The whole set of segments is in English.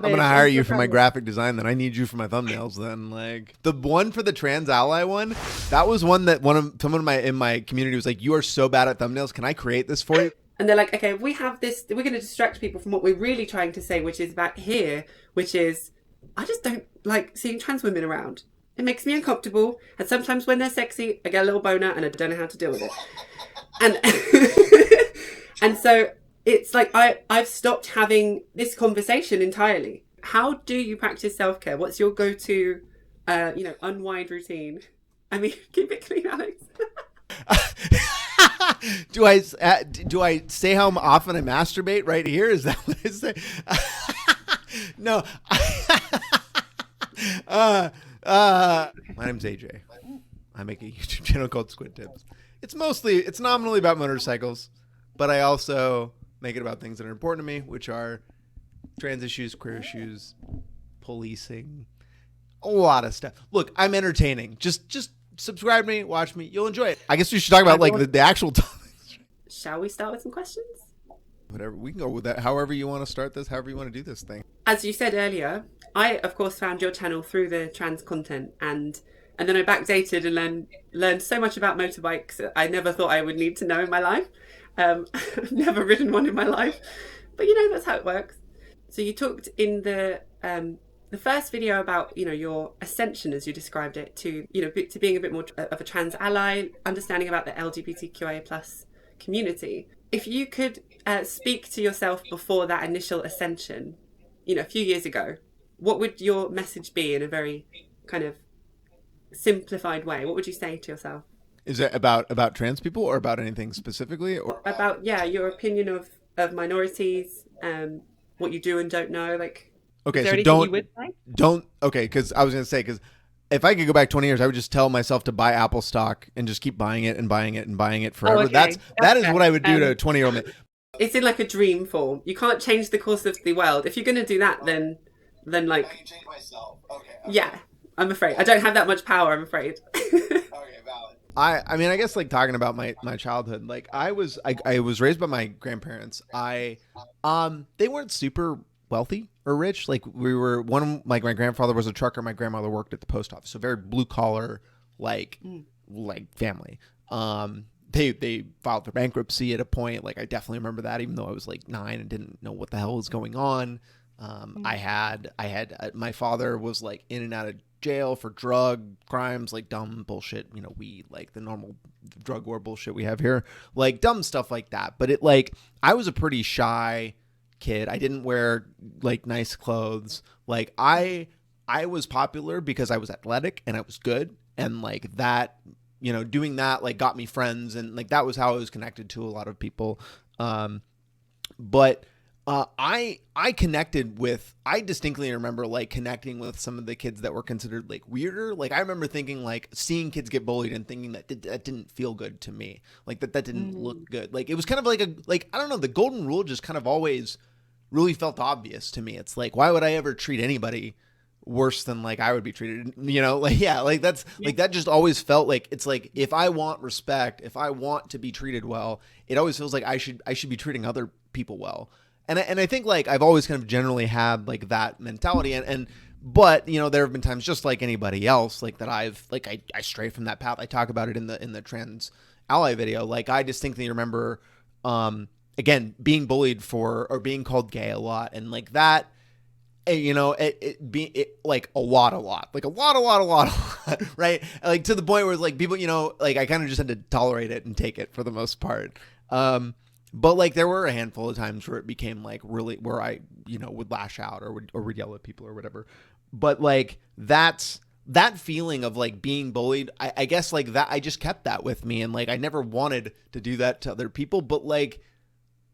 I'm gonna hire you for my graphic design. Then I need you for my thumbnails. Then like the one for the trans ally one, that was one that someone in my community was like, "You are so bad at thumbnails. Can I create this for you?" And they're like, okay, if we have this, we're going to distract people from what we're really trying to say, which is back here, which is, I just don't like seeing trans women around. It makes me uncomfortable. And sometimes when they're sexy, I get a little boner and I don't know how to deal with it. And and so it's like I've stopped having this conversation entirely. How do you practice self-care? What's your go-to, unwind routine? I mean, keep it clean, Alex. do I say how often I masturbate right here? Is that what I say? No. My name's AJ. I make a YouTube channel called Squid Tips. It's nominally about motorcycles, but I also make it about things that are important to me, which are trans issues, queer issues, policing, a lot of stuff. Look, I'm entertaining. Just subscribe to me, watch me. You'll enjoy it. I guess we should talk about like the actual topics. Shall we start with some questions? Whatever. We can go with that. However you want to start this, however you want to do this thing. As you said earlier, I, of course, found your channel through the trans content and then I backdated and learned so much about motorbikes that I never thought I would need to know in my life. I've never ridden one in my life. But, that's how it works. So you talked in the first video about, your ascension, as you described it, to being a bit more of a trans ally, understanding about the LGBTQIA plus community. If you could speak to yourself before that initial ascension, a few years ago, what would your message be in a very kind of simplified way? What would you say to yourself? Is it about trans people or about anything specifically? Or about, your opinion of minorities, what you do and don't know, like. Okay, so don't. Okay, because I was gonna say, because if I could go back 20 years, I would just tell myself to buy Apple stock and just keep buying it and buying it and buying it forever. Oh, okay. That is what I would do to a 20-year-old man. It's in like a dream form. You can't change the course of the world. If you're gonna do that, then like. I can change myself. Okay. Yeah, I'm afraid I don't have that much power. I'm afraid. Okay, valid. I mean, I guess like talking about my childhood, like I was raised by my grandparents. They weren't super wealthy or rich. Like my grandfather was a trucker. My grandmother worked at the post office. So very blue collar, like family. They filed for bankruptcy at a point. Like I definitely remember that, even though I was like 9 and didn't know what the hell was going on. I had my father was like in and out of jail for drug crimes, like dumb bullshit, weed, like the normal drug war bullshit we have here, like dumb stuff like that. But I was a pretty shy kid. I didn't wear like nice clothes. Like I was popular because I was athletic and I was good. And like that, doing that like got me friends. And like, that was how I was connected to a lot of people. But I distinctly remember like connecting with some of the kids that were considered like weirder. Like I remember thinking like seeing kids get bullied and thinking that didn't feel good to me. Like that didn't look good. Like it was kind of like I don't know, the golden rule just kind of always really felt obvious to me. It's like, why would I ever treat anybody worse than like I would be treated? Like that just always felt like, it's like, if I want respect, if I want to be treated well, it always feels like I should be treating other people well. And I think like I've always kind of generally had like that mentality but there have been times just like anybody else like that I've like I stray from that path. I talk about it in the trans ally video. Like I distinctly remember again being bullied or being called gay a lot, and like that like a lot right, like to the point where like people like I kind of just had to tolerate it and take it for the most part. But like there were a handful of times where it became like really where I would lash out or would yell at people or whatever. But like that feeling of like being bullied, I guess like that I just kept that with me, and like I never wanted to do that to other people. But like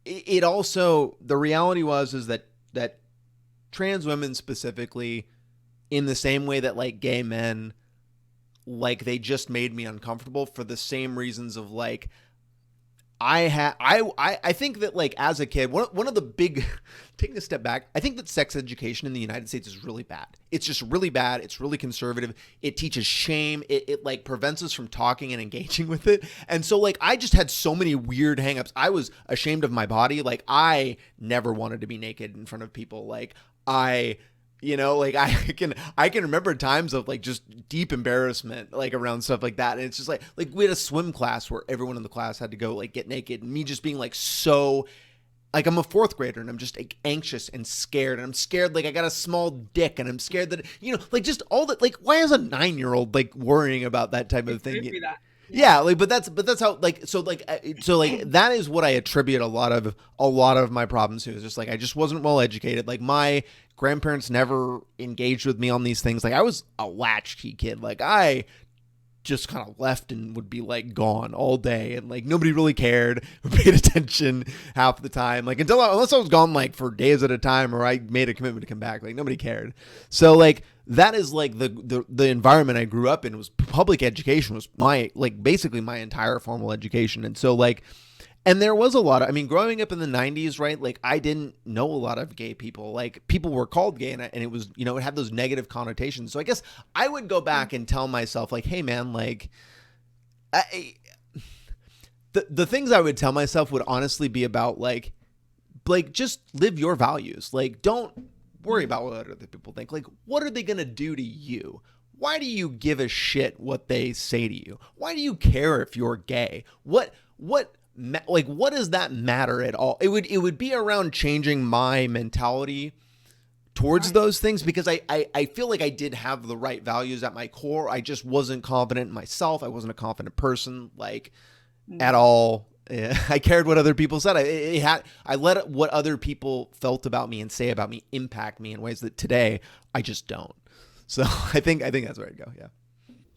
it also, the reality is that trans women specifically, in the same way that like gay men, like they just made me uncomfortable for the same reasons of like I think that like as a kid, one of the big taking a step back, I think that sex education in the United States is really bad. It's just really bad. It's really conservative. It teaches shame. It like prevents us from talking and engaging with it. And so like I just had so many weird hangups. I was ashamed of my body. Like I never wanted to be naked in front of people. Like I like I can remember times of like just deep embarrassment like around stuff like that. And it's just like we had a swim class where everyone in the class had to go like get naked, and me just being like so like I'm a fourth grader and I'm just like anxious and scared, and I'm scared like I got a small dick, and I'm scared that like just all that, like why is a 9-year-old like worrying about that type of thing? That. Yeah, like but that's how like so like that is what I attribute a lot of my problems to. Is just like I just wasn't well educated. Like my grandparents never engaged with me on these things. Like I was a latchkey kid. Like I just kind of left and would be like gone all day, and like nobody really cared or paid attention half the time, like unless I was gone like for days at a time, or I made a commitment to come back. Like nobody cared. So like that is like the environment I grew up in. Was public education was my like basically my entire formal education. And so like, and there was a lot of, I mean, growing up in the 90s, right? Like I didn't know a lot of gay people. Like people were called gay, and it was, it had those negative connotations. So I guess I would go back and tell myself like, hey man, like the things I would tell myself would honestly be about like just live your values. Like don't worry about what other people think. Like what are they going to do to you? Why do you give a shit what they say to you? Why do you care if you're gay? What does that matter at all? It would be around changing my mentality towards those things, because I feel like I did have the right values at my core. I just wasn't confident in myself. I wasn't a confident person, like at all. I cared what other people said. I let what other people felt about me and say about me impact me in ways that today I just don't. So I think that's where I'd go. Yeah.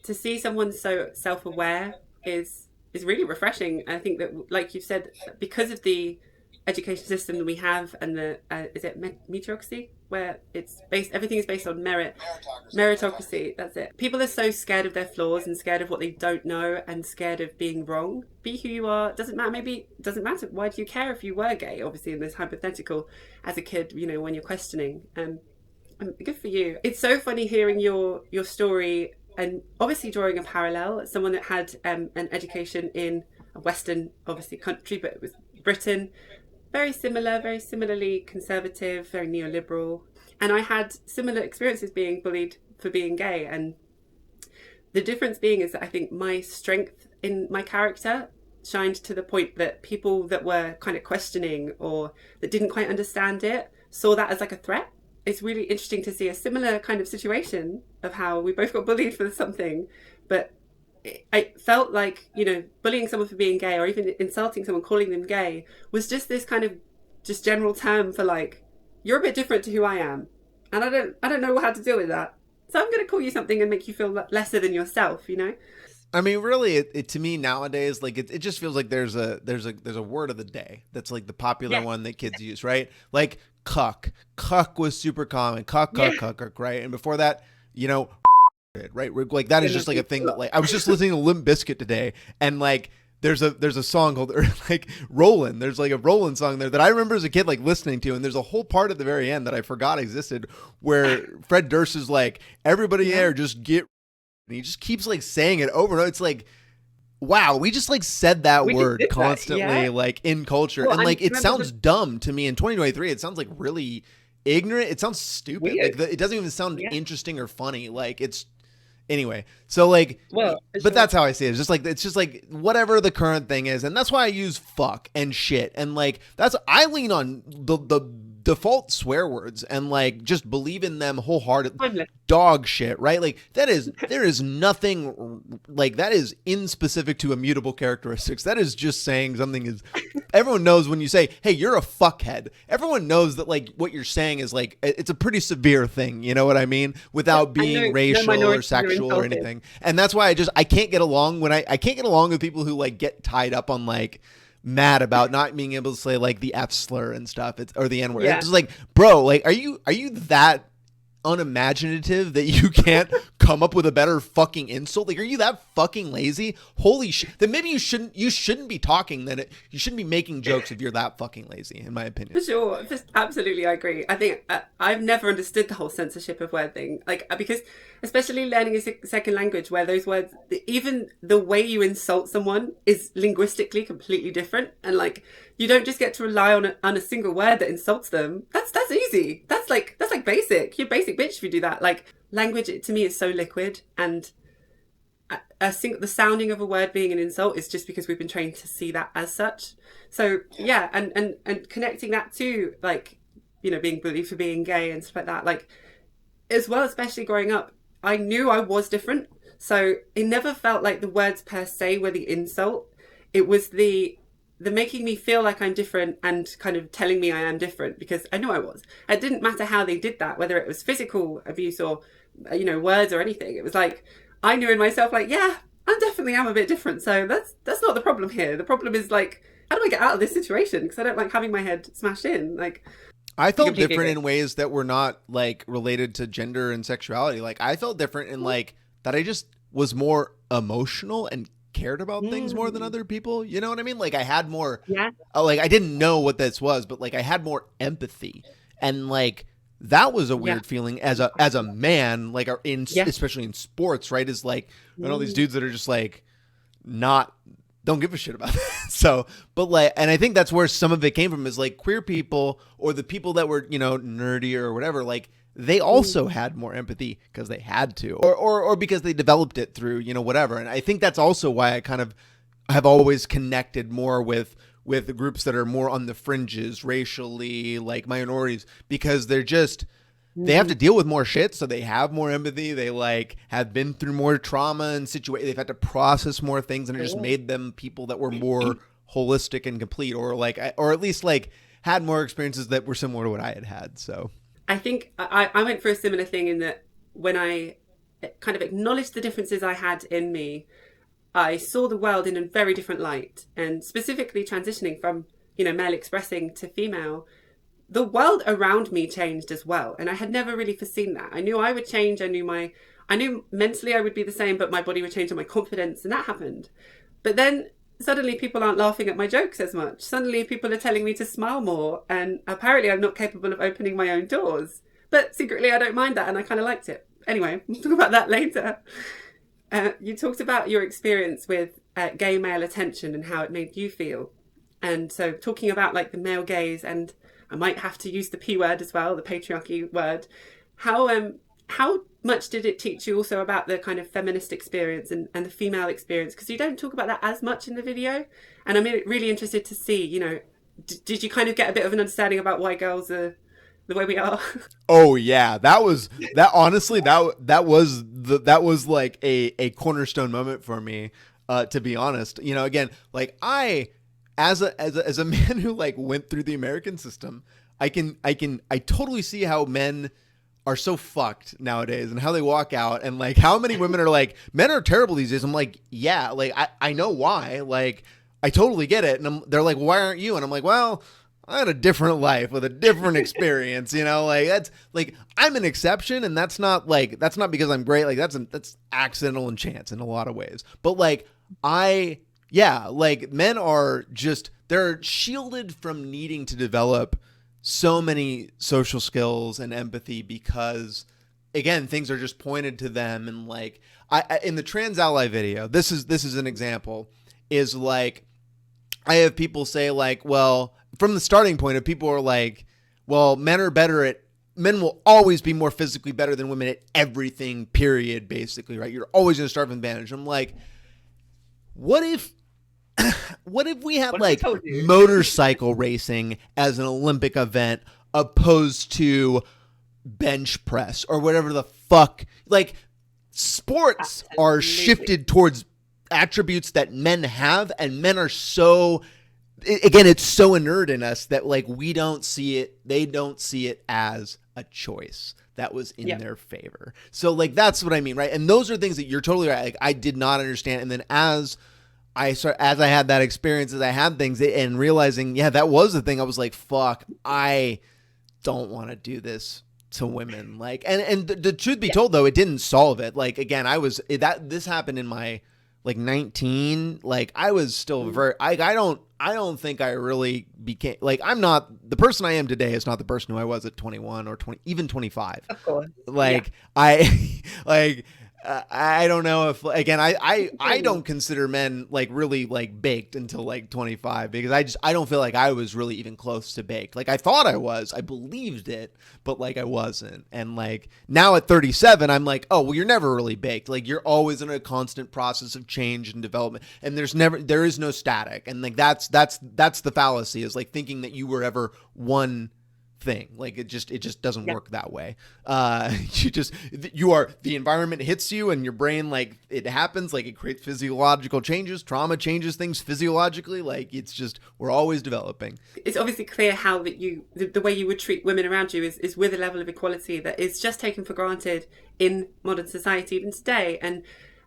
To see someone so self-aware is really refreshing. I think that, like you've said, because of the education system that we have, and the is it meritocracy, where everything is based on meritocracy. That's it. People are so scared of their flaws and scared of what they don't know and scared of being wrong. Be who you are. Doesn't matter. Maybe it doesn't matter. Why do you care if you were gay? Obviously, in this hypothetical, as a kid, when you're questioning. Good for you. It's so funny hearing your story, and obviously drawing a parallel. Someone that had an education in a Western, obviously, country, but it was Britain. Very similarly conservative, very neoliberal. And I had similar experiences being bullied for being gay. And the difference being is that I think my strength in my character shined to the point that people that were kind of questioning or that didn't quite understand it saw that as like a threat. It's really interesting to see a similar kind of situation of how we both got bullied for something, but I felt like, bullying someone for being gay, or even insulting someone, calling them gay, was just this kind of just general term for like, you're a bit different to who I am, and I don't know how to deal with that, so I'm going to call you something and make you feel lesser than yourself. I mean, really, it to me nowadays, like it just feels like there's a word of the day that's like the popular one that kids use, right? Like cuck was super common, cuck, right? And before that, right, like that is just like a thing that, like, I was just listening to Limp Bizkit today, and like there's a song called like Rollin'. There's like a Rollin' song there that I remember as a kid like listening to, and there's a whole part at the very end that I forgot existed where Fred Durst is like, everybody there just get, and he just keeps like saying it over and over. It's like, wow, we just like said that word constantly, like in culture. Well, and like it sounds dumb to me in 2023. It sounds like really ignorant. It sounds stupid. Weird. Like it doesn't even sound interesting or funny. Like it's, anyway, so like, but that's how I see it. It's just like whatever the current thing is, and that's why I use fuck and shit, and like I lean on the default swear words and like just believe in them wholeheartedly. Dog shit, right? Like there is nothing like that is inspecific to immutable characteristics. That is just saying something is. Everyone knows when you say, "Hey, you're a fuckhead." Everyone knows that like what you're saying is like it's a pretty severe thing. You know what I mean? Without being racial or sexual or anything. And that's why I can't get along I can't get along with people who like get tied up on like mad about not being able to say like the F slur and stuff, or the N word. It's just like, bro, like are you that unimaginative that you can't come up with a better fucking insult? Like, are you that fucking lazy? Holy shit. Then maybe you shouldn't be talking. You shouldn't be making jokes if you're that fucking lazy, in my opinion. For sure. Just absolutely, I agree. I think I've never understood the whole censorship of word thing. Like, because especially learning a second language where those words, even the way you insult someone is linguistically completely different. And like you don't just get to rely on a single word that insults them. That's easy. That's like basic. You're basic bitch if you do that. Like language to me is so liquid, and the sounding of a word being an insult is just because we've been trained to see that as such. So yeah, and connecting that to like, you know, being bullied for being gay and stuff like that, like as well, especially growing up, I knew I was different. So it never felt like the words per se were the insult. It was the making me feel like I'm different and kind of telling me I am different, because I knew I was. It didn't matter how they did that, whether it was physical abuse or, you know, words or anything. It was like, I knew in myself, like, yeah, I definitely am a bit different. So that's not the problem here. The problem is like, how do I get out of this situation? Because I don't like having my head smashed in. Like, I felt different in ways that were not like related to gender and sexuality. Like I felt different in like that I just was more emotional and cared about things more than other people. You know what I mean? Like I had more, like I didn't know what this was, but like I had more empathy, and like that was a weird feeling as a man, like especially in sports, right? Is like, and all these dudes that are just like don't give a shit about that. So, but like, and I think that's where some of it came from, is like queer people or the people that were, you know, nerdy or whatever, like they also had more empathy because they had to, or because they developed it through, you know, whatever. And I think that's also why I kind of have always connected more with the groups that are more on the fringes, racially, like minorities, because they have to deal with more shit, so they have more empathy. They like have been through more trauma and they've had to process more things, and it just made them people that were more holistic and complete, or like, or at least like had more experiences that were similar to what I had. So I think I went for a similar thing in that when I kind of acknowledged the differences I had in me, I saw the world in a very different light. And specifically transitioning from, you know, male expressing to female, the world around me changed as well. And I had never really foreseen that. I knew I would change. I knew mentally I would be the same, but my body would change and my confidence, and that happened. But then suddenly people aren't laughing at my jokes as much. Suddenly people are telling me to smile more, and apparently I'm not capable of opening my own doors. But secretly I don't mind that, and I kind of liked it. Anyway, we'll talk about that later. You talked about your experience with gay male attention and how it made you feel. And so talking about like the male gaze, and I might have to use the P word as well, the patriarchy word. How much did it teach you also about the kind of feminist experience and the female experience? Because you don't talk about that as much in the video. And I'm really interested to see, you know, did you kind of get a bit of an understanding about why girls are the way we are? Oh yeah, honestly, that was like a cornerstone moment for me, to be honest. You know, again, like I, as a man who like went through the American system, I totally see how men are so fucked nowadays, and how they walk out, and like how many women are like, men are terrible these days. I'm like, yeah, like I know why, like I totally get it. And they're like, why aren't you? And I'm like, well, I had a different life with a different experience, you know, like that's like, I'm an exception, and that's not because I'm great. Like that's accidental and chance in a lot of ways. But like like men are just, they're shielded from needing to develop so many social skills and empathy, because again, things are just pointed to them. And like I in the trans ally video, this is an example, is like I have people say like, well, from the starting point of people are like, well, men will always be more physically better than women at everything, period, basically, right? You're always going to start with advantage. I'm like, what if we had like motorcycle racing as an Olympic event opposed to bench press or whatever the fuck? Like sports are shifted towards attributes that men have, and men are so, again, it's so inert in us that like they don't see it as a choice that was in their favor. So like that's what I mean, right? And those are things that you're totally right. Like I did not understand, and then as I had that experience, as I had things and realizing, yeah, that was the thing. I was like, fuck, I don't want to do to women. Like, and the truth be told though, it didn't solve it. Like, again, this happened in my like 19, like I was still very, I don't think I really became, like, I'm not, the person I am today is not the person who I was at 21 or 20, even 25. Of course. Like I, like, I don't know if, again, I don't consider men like really like baked until like 25, because I don't feel like I was really even close to baked. Like I thought I was, I believed it, but like I wasn't. And like now at 37, I'm like, oh well, you're never really baked. Like you're always in a constant process of change and development, and there is no static. And like that's the fallacy, is like thinking that you were ever one thing. Like it just doesn't Yeah. work that way. You are, the environment hits you and your brain, like it happens, like it creates physiological changes, trauma changes things physiologically. Like it's just, we're always developing. It's obviously clear how that the way you would treat women around you is with a level of equality that is just taken for granted in modern society even today. And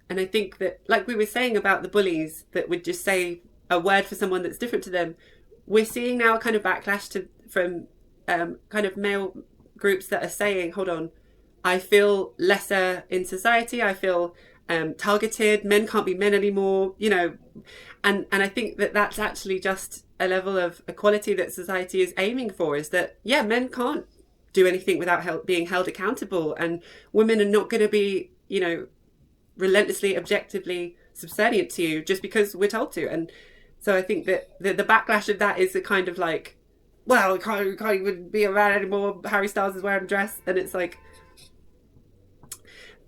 I think that, like we were saying about the bullies that would just say a word for someone that's different to them, we're seeing now a kind of backlash from kind of male groups that are saying, hold on, I feel lesser in society, I feel targeted, men can't be men anymore, you know. And I think that that's actually just a level of equality that society is aiming for, is that, yeah, men can't do anything without being held accountable, and women are not going to be, you know, relentlessly, objectively subservient to you just because we're told to. And so I think that the backlash of that is a kind of like, well, we can't even be around anymore, Harry Styles is wearing a dress. And it's like,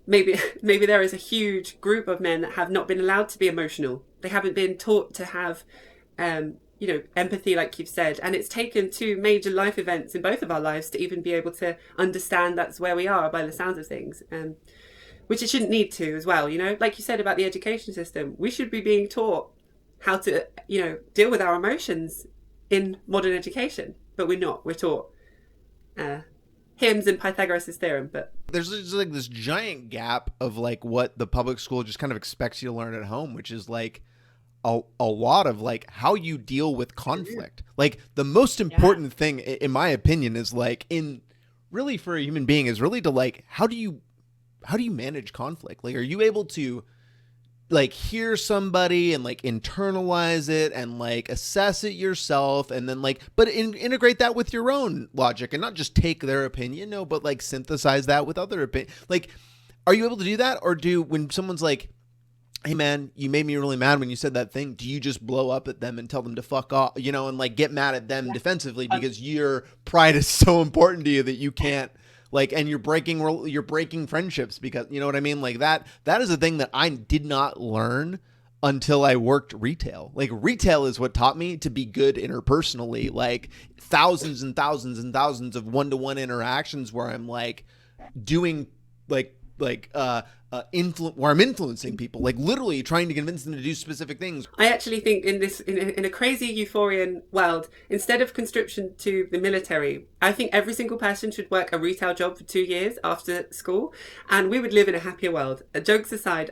maybe there is a huge group of men that have not been allowed to be emotional. They haven't been taught to have you know, empathy, like you've said. And it's taken two major life events in both of our lives to even be able to understand that's where we are, by the sounds of things. Which it shouldn't need to as well, you know. Like you said about the education system, we should be being taught how to, you know, deal with our emotions in modern education, but we're not. We're taught hymns and Pythagoras' theorem. But There's just like this giant gap of like what the public school just kind of expects you to learn at home, which is like a lot of like how you deal with conflict. Like the most important thing, in my opinion, is like, in really for a human being, is really to like, how do you manage conflict? Like, are you able to like hear somebody and like internalize it and like assess it yourself, and then like, but integrate that with your own logic and not just take their opinion, no, but like synthesize that with other opinion. Like, are you able to do that? Or when someone's like, hey man, you made me really mad when you said that thing, do you just blow up at them and tell them to fuck off, you know, and like get mad at them defensively because your pride is so important to you that you can't, like, and you're breaking friendships because, you know what I mean? Like that is a thing that I did not learn until I worked retail. Like retail is what taught me to be good interpersonally, like thousands and thousands and thousands of one-to-one interactions where I'm like doing where I'm influencing people, like literally trying to convince them to do specific things. I actually think in a crazy euphorian world, instead of conscription to the military, I think every single person should work a retail job for 2 years after school, and we would live in a happier world. Jokes aside,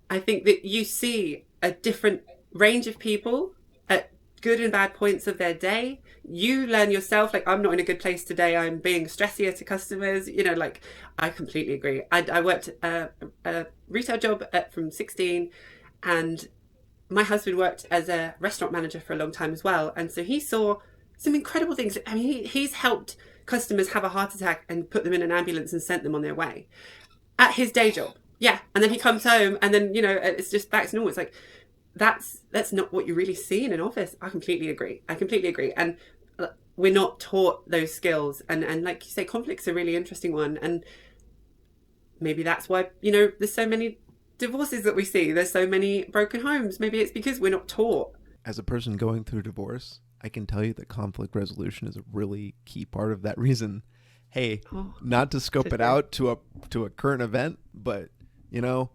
I think that you see a different range of people at good and bad points of their day. You learn yourself, like, I'm not in a good place today, I'm being stressier to customers, you know, like, I completely agree. I worked a retail job from 16, and my husband worked as a restaurant manager for a long time as well, and so he saw some incredible things. I mean, he's helped customers have a heart attack and put them in an ambulance and sent them on their way at his day job. Yeah, and then he comes home, and then, you know, it's just back to normal. It's like, that's not what you really see in an office. I completely agree. And we're not taught those skills. And like you say, conflict's a really interesting one. And maybe that's why, you know, there's so many divorces that we see. There's so many broken homes. Maybe it's because we're not taught. As a person going through divorce, I can tell you that conflict resolution is a really key part of that reason. Hey, not to scope it out to a current event, but, you know,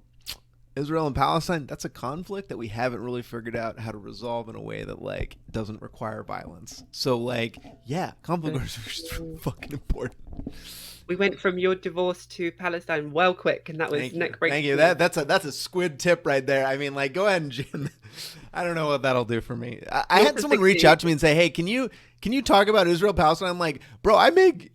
Israel and Palestine, that's a conflict that we haven't really figured out how to resolve in a way that, like, doesn't require violence. So, like, yeah, conflict resolution is really fucking important. We went from your divorce to Palestine well quick, and that was neck breaking. Thank you. That's a squid tip right there. I mean, like, go ahead and Jim. I don't know what that'll do for me. I had someone reach out to me and say, hey, can you talk about Israel Palestine? I'm like, bro, I make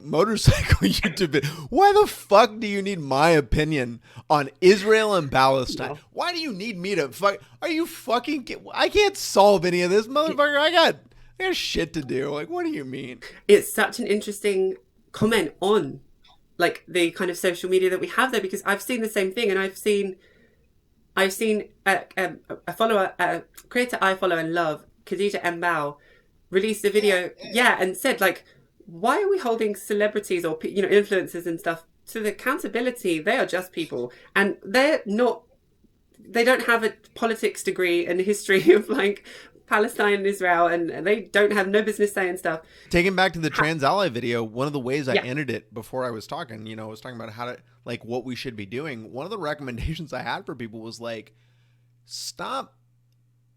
motorcycle YouTube videos. Why the fuck do you need my opinion on Israel and Palestine? No. Why do you need me to fuck? Are you fucking? I can't solve any of this, motherfucker. I got shit to do. Like, what do you mean? It's such an interesting comment on like the kind of social media that we have there, because I've seen the same thing, and I've seen a follower, a creator I follow and love, Khadija Mbao, released a video, and said, like, why are we holding celebrities or influencers and stuff to the accountability? They are just people, and they don't have a politics degree and a history of like Palestine and Israel, and they don't have no business saying stuff. Taking back to the trans ally video, one of the ways I ended it before I was talking, I was talking about how to, like, what we should be doing. One of the recommendations I had for people was like, stop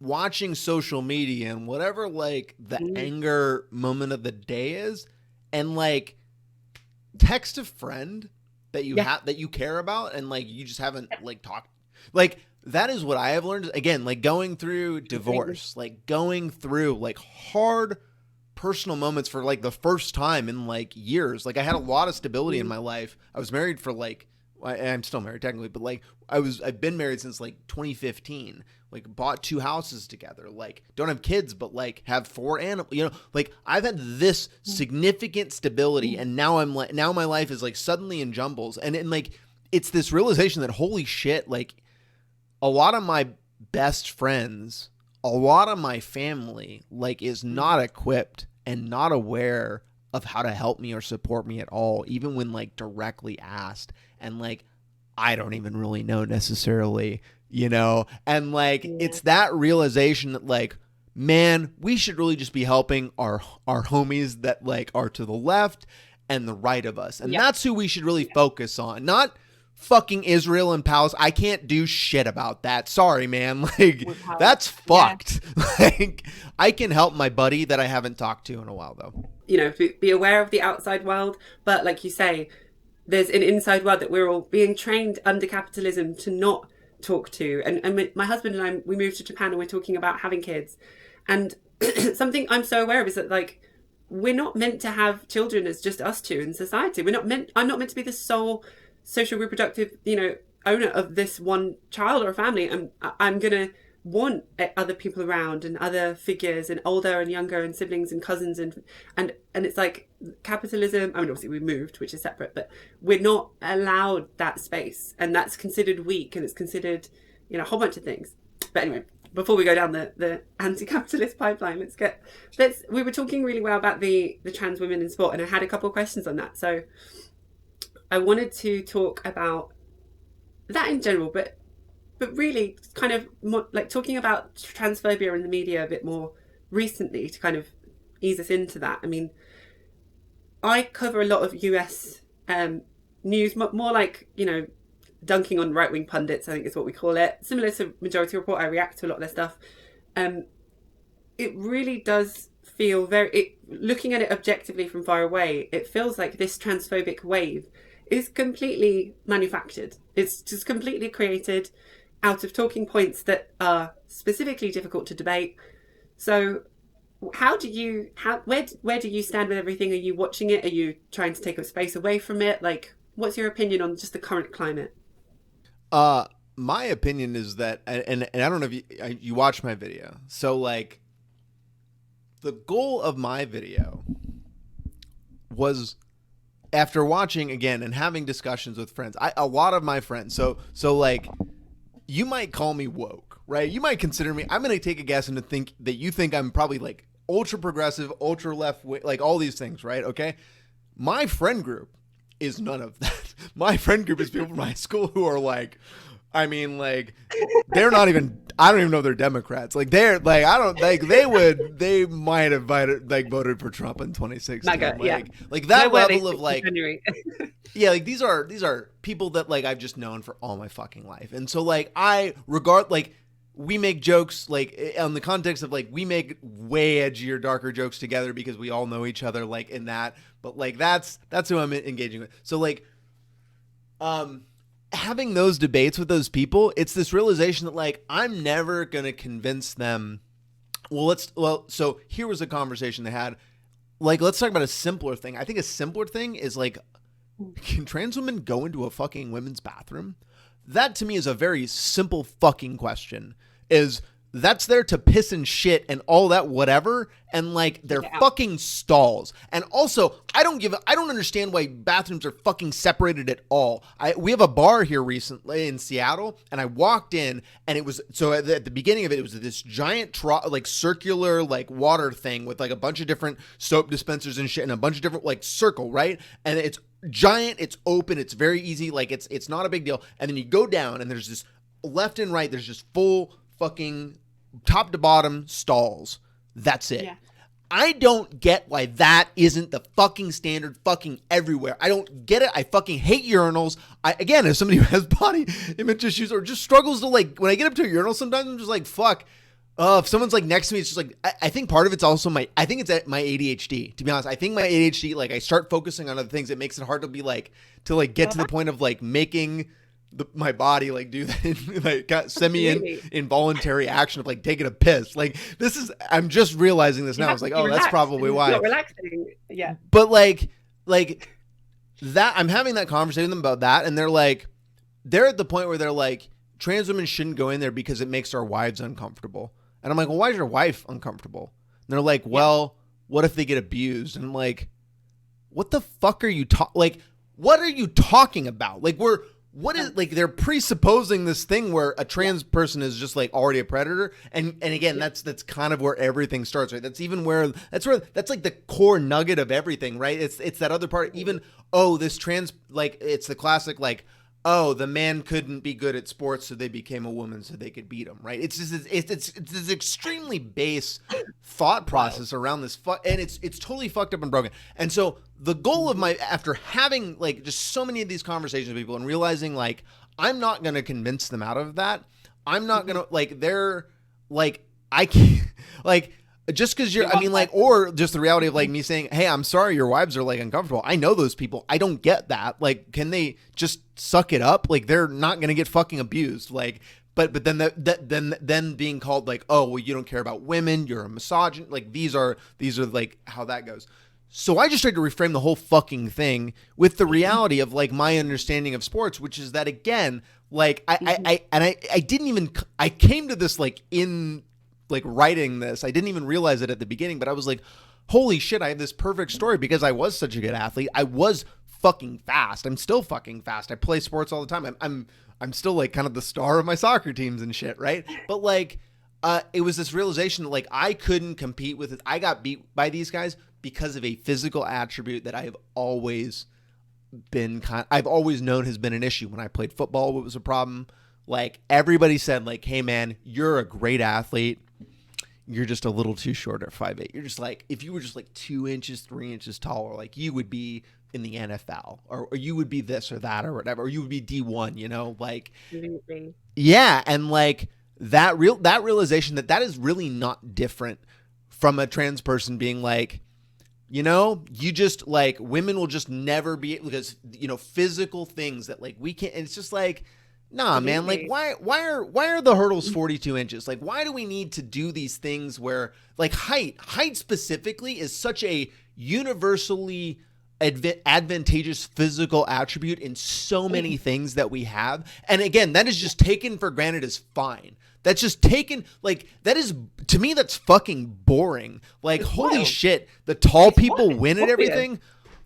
watching social media and whatever, like, the anger moment of the day is, and like text a friend that you have, that you care about, and like you just haven't like talked. Like, that is what I have learned. Again, like going through divorce, like going through like hard personal moments for like the first time in like years. Like, I had a lot of stability in my life. I was married for like, I'm still married technically, but like I've been married since like 2015. Like, bought 2 houses together. Like, don't have kids, but like have 4 animals. Like, I've had this significant stability, and now now my life is like suddenly in jumbles, and like it's this realization that, holy shit, like, a lot of my best friends, a lot of my family, like, is not equipped and not aware of how to help me or support me at all, even when like directly asked. And like, I don't even really know necessarily, and like, it's that realization that like, man, we should really just be helping our homies that like are to the left and the right of us. And that's who we should really focus on, not fucking Israel and Palestine. I can't do shit about that. Sorry, man. Like, that's fucked. Like, I can help my buddy that I haven't talked to in a while, though. Be aware of the outside world, but like you say, there's an inside world that we're all being trained under capitalism to not talk to. And my husband and I, we moved to Japan, and we're talking about having kids. And something I'm so aware of is that, like, we're not meant to have children as just us two in society. I'm not meant to be the sole social reproductive, owner of this one child or a family. I'm going to want other people around, and other figures, and older and younger, and siblings and cousins, and it's like capitalism. I mean, obviously we moved, which is separate, but we're not allowed that space, and that's considered weak, and it's considered, a whole bunch of things. But anyway, before we go down the anti-capitalist pipeline, we were talking really well about the trans women in sport, and I had a couple of questions on that. So I wanted to talk about that in general, but really kind of more, like, talking about transphobia in the media a bit more recently, to kind of ease us into that. I mean, I cover a lot of US news, more like, dunking on right-wing pundits, I think is what we call it. Similar to Majority Report, I react to a lot of their stuff. It really does feel looking at it objectively from far away, it feels like this transphobic wave is completely manufactured. It's just completely created out of talking points that are specifically difficult to debate. So where do you stand with everything? Are you watching it? Are you trying to take up space away from it? Like, what's your opinion on just the current climate? My opinion is that, and I don't know if you watched my video. So like, the goal of my video was, after watching again and having discussions with friends, a lot of my friends, so like, you might call me woke, right? You might consider me, I'm going to take a guess and think that you think I'm probably like ultra progressive, ultra left, like all these things, right? Okay. My friend group is none of that. My friend group is people from high school who are like, I mean, like, they're not even, I don't even know they're Democrats. Like, they're like, I don't like, they might have voted for Trump in 2016. Like that level of like, yeah, like these are people that like I've just known for all my fucking life. And so like, I regard, like, we make jokes like on the context of like, we make way edgier, darker jokes together because we all know each other, like, in that, but like, that's who I'm engaging with. So like, having those debates with those people, it's this realization that like, I'm never going to convince them. So here was a conversation they had. Like, let's talk about a simpler thing. I think a simpler thing is like, can trans women go into a fucking women's bathroom? That to me is a very simple fucking question. Is that's there to piss and shit and all that whatever, and like they're fucking stalls. And also, I don't understand why bathrooms are fucking separated at all. We have a bar here recently in Seattle, and I walked in, and it was so at the beginning of it, it was this giant like circular like water thing with like a bunch of different soap dispensers and shit, and a bunch of different like circle, right? And it's giant, it's open, it's very easy, like it's not a big deal. And then you go down, and there's this left and right, there's just full fucking top to bottom stalls. That's it. Yeah. I don't get why that isn't the fucking standard fucking everywhere. I don't get it. I fucking hate urinals. Again, as somebody who has body image issues or just struggles to like, when I get up to a urinal, sometimes I'm just like, fuck. If someone's like next to me, it's just like, I think part of it's also I think it's my ADHD, to be honest. I think my ADHD, like I start focusing on other things. It makes it hard to be like, to get to the point of like making my body like do that like got involuntary action of like taking a piss. Like this is, I'm just realizing this now. I was like, oh, that's probably why. Not relaxing. Yeah. But like that, I'm having that conversation with them about that, and they're at the point where they're like, trans women shouldn't go in there because it makes our wives uncomfortable. And I'm like, well, why is your wife uncomfortable? And they're like, well, what if they get abused? And I'm like, what the fuck are you what are you talking about? Like what is, like, they're presupposing this thing where a trans person is just like already a predator, and again, that's kind of where everything starts, right? That's like the core nugget of everything, right? It's that other part. Even this trans, like, it's the classic like, the man couldn't be good at sports, so they became a woman so they could beat him, right? It's just it's this extremely base thought process around this, and it's totally fucked up and broken. And so the goal of after having like just so many of these conversations with people and realizing like I'm not gonna convince them out of that. I'm not gonna like they're like I can't like. Just because or just the reality of like me saying, hey, I'm sorry your wives are like uncomfortable. I know those people. I don't get that. Like, can they just suck it up? Like, they're not going to get fucking abused. Like, but then then being called like, oh, well, you don't care about women. You're a misogynist. Like, these are like how that goes. So I just tried to reframe the whole fucking thing with the reality of like my understanding of sports, which is that, again, like I came to this like in like writing this. I didn't even realize it at the beginning, but I was like, holy shit, I have this perfect story because I was such a good athlete. I was fucking fast. I'm still fucking fast. I play sports all the time. I'm still like kind of the star of my soccer teams and shit, right? But like it was this realization that like I couldn't compete with it. I got beat by these guys because of a physical attribute that I have always I've always known has been an issue. When I played football, it was a problem. Like everybody said like, hey man, you're a great athlete. You're just a little too short at 5'8". You're just like, if you were just like 2 inches, 3 inches taller, like you would be in the NFL or you would be this or that or whatever, or you would be D1, you know, like, yeah. And like that realization that is really not different from a trans person being like, you know, you just like, women will just never be, because, you know, physical things that like we can't, and it's just like, nah, man, like why are the hurdles 42 inches? Like, why do we need to do these things where like height specifically is such a universally advantageous physical attribute in so many things that we have. And again, that is just taken for granted as fine. That's just taken, like, that is, to me, that's fucking boring. Like, it's holy wild. Shit, the tall people win at everything.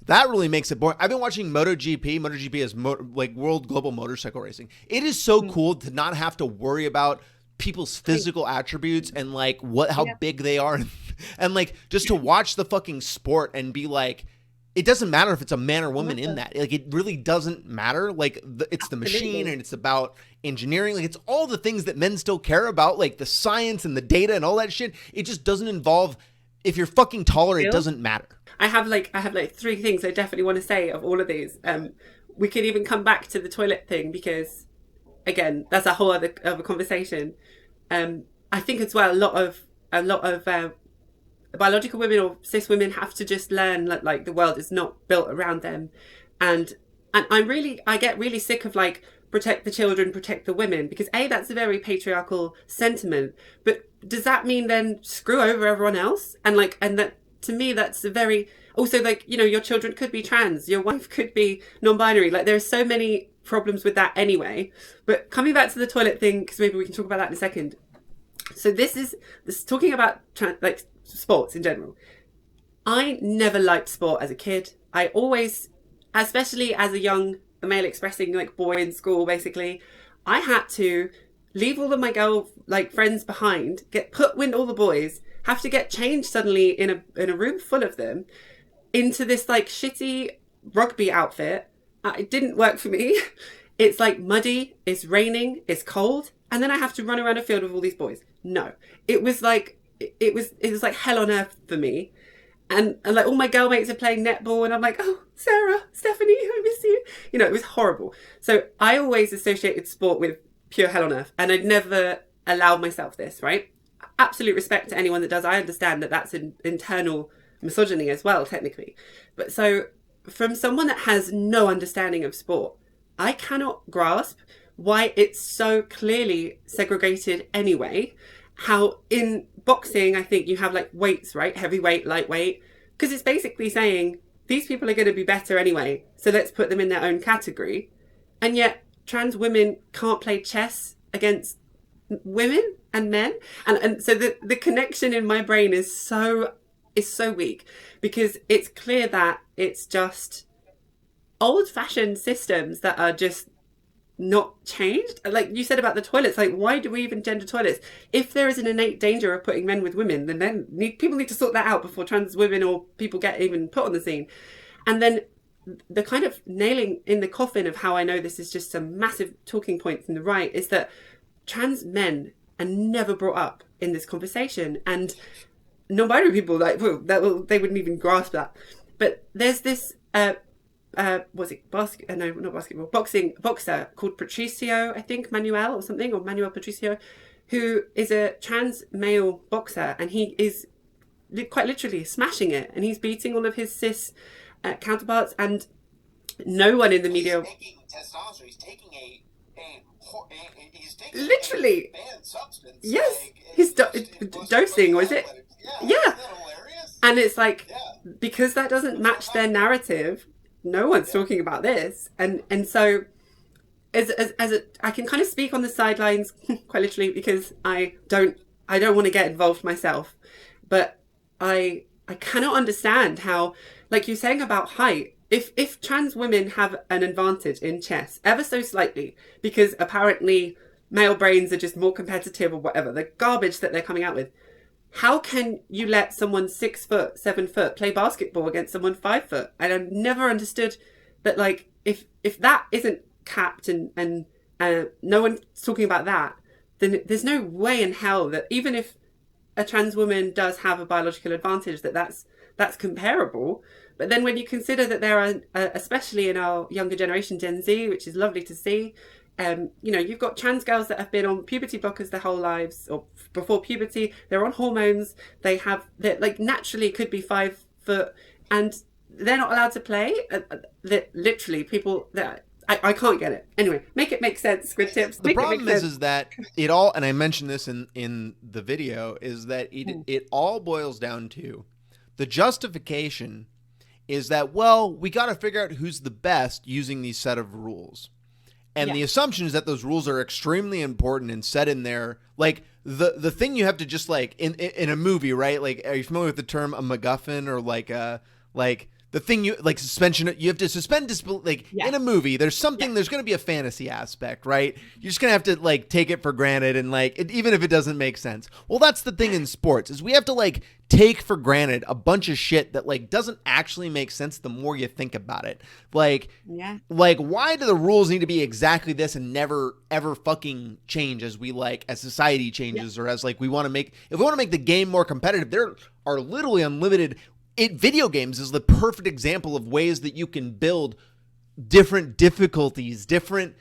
That really makes it boring. I've been watching MotoGP. MotoGP is like world global motorcycle racing. It is so cool to not have to worry about people's physical attributes and like how big they are, and like just to watch the fucking sport and be like, it doesn't matter if it's a man or woman in that. Like, it really doesn't matter. Like, it's the machine and it's about engineering. Like, it's all the things that men still care about, like the science and the data and all that shit. It just doesn't involve, if you're fucking taller, it doesn't matter. I have like 3 things I definitely want to say of all of these. We could even come back to the toilet thing because, again, that's a whole other conversation. I think as well, a lot of biological women or cis women have to just learn that like the world is not built around them, and I get really sick of like, protect the children, protect the women, because that's a very patriarchal sentiment. But does that mean then screw over everyone else? And that, to me, that's a very, also like, you know, your children could be trans, your wife could be non-binary. Like, there are so many problems with that anyway. But coming back to the toilet thing, because maybe we can talk about that in a second. So this is talking about like sports in general. I never liked sport as a kid. I always, especially as a male expressing like boy in school, basically, I had to leave all of my girl like friends behind, get put with all the boys, have to get changed suddenly in a room full of them into this like shitty rugby outfit. It didn't work for me. It's like muddy, it's raining, it's cold, and then I have to run around a field with all these boys. No, it was like it was like hell on earth for me. And like all my girl mates are playing netball, and I'm like, oh, Sarah, Stephanie, I miss you. You know, it was horrible. So I always associated sport with pure hell on earth, and I'd never allowed myself this, right? Absolute respect to anyone that does. I understand that that's an internal misogyny as well, technically. But so from someone that has no understanding of sport, I cannot grasp why it's so clearly segregated anyway. How in boxing, I think you have like weights, right? Heavyweight, lightweight, because it's basically saying these people are going to be better anyway, so let's put them in their own category. And yet trans women can't play chess against women and men, and so the connection in my brain is so weak, because it's clear that it's just old-fashioned systems that are just not changed. Like you said about the toilets, like why do we even gender toilets? If there is an innate danger of putting men with women, then people need to sort that out before trans women or people get even put on the scene. And then the kind of nailing in the coffin of how I know this is just a massive talking point from the right is that trans men are never brought up in this conversation, and non-binary people they wouldn't even grasp that. But there's this was it no, not basketball, boxer called Patricio, I think, Manuel or something, or Manuel Patricio, who is a trans male boxer, and he is quite literally smashing it, and he's beating all of his cis counterparts, and no one in the media. He's taking literally a banned substance. Yes, like, he's dosing, or is it? Yeah. And it's like, because that doesn't match their narrative, no one's talking about this. And so I can kind of speak on the sidelines quite literally, because I don't want to get involved myself, but I cannot understand how, like you're saying about height, if trans women have an advantage in chess ever so slightly, because apparently male brains are just more competitive or whatever, the garbage that they're coming out with, how can you let someone 6 foot, 7 foot play basketball against someone 5 foot? And I've never understood that, like, if that isn't capped and no one's talking about that, then there's no way in hell that even if a trans woman does have a biological advantage, that's comparable. But then when you consider that there are, especially in our younger generation, Gen Z, which is lovely to see, you've got trans girls that have been on puberty blockers their whole lives, or before puberty, they're on hormones, they like naturally could be 5 foot, and they're not allowed to play. Literally, people that I can't get it. Anyway, make it make sense. Squid tips. The problem is that it all, and I mentioned this in the video, is that it all boils down to the justification is that, well, we got to figure out who's the best using these set of rules. And the assumption is that those rules are extremely important and set in there. Like the thing you have to just like in a movie, right? Like, are you familiar with the term a MacGuffin, or like the thing you like suspension? You have to suspend disbelief. Like in a movie, there's something. There's going to be a fantasy aspect, right? You're just gonna have to like take it for granted, and like even if it doesn't make sense. Well, that's the thing in sports, is we have to like take for granted a bunch of shit that like doesn't actually make sense the more you think about it. Like why do the rules need to be exactly this and never ever fucking change as society changes, or as like if we want to make the game more competitive? There are literally unlimited. Video games is the perfect example of ways that you can build different difficulties, different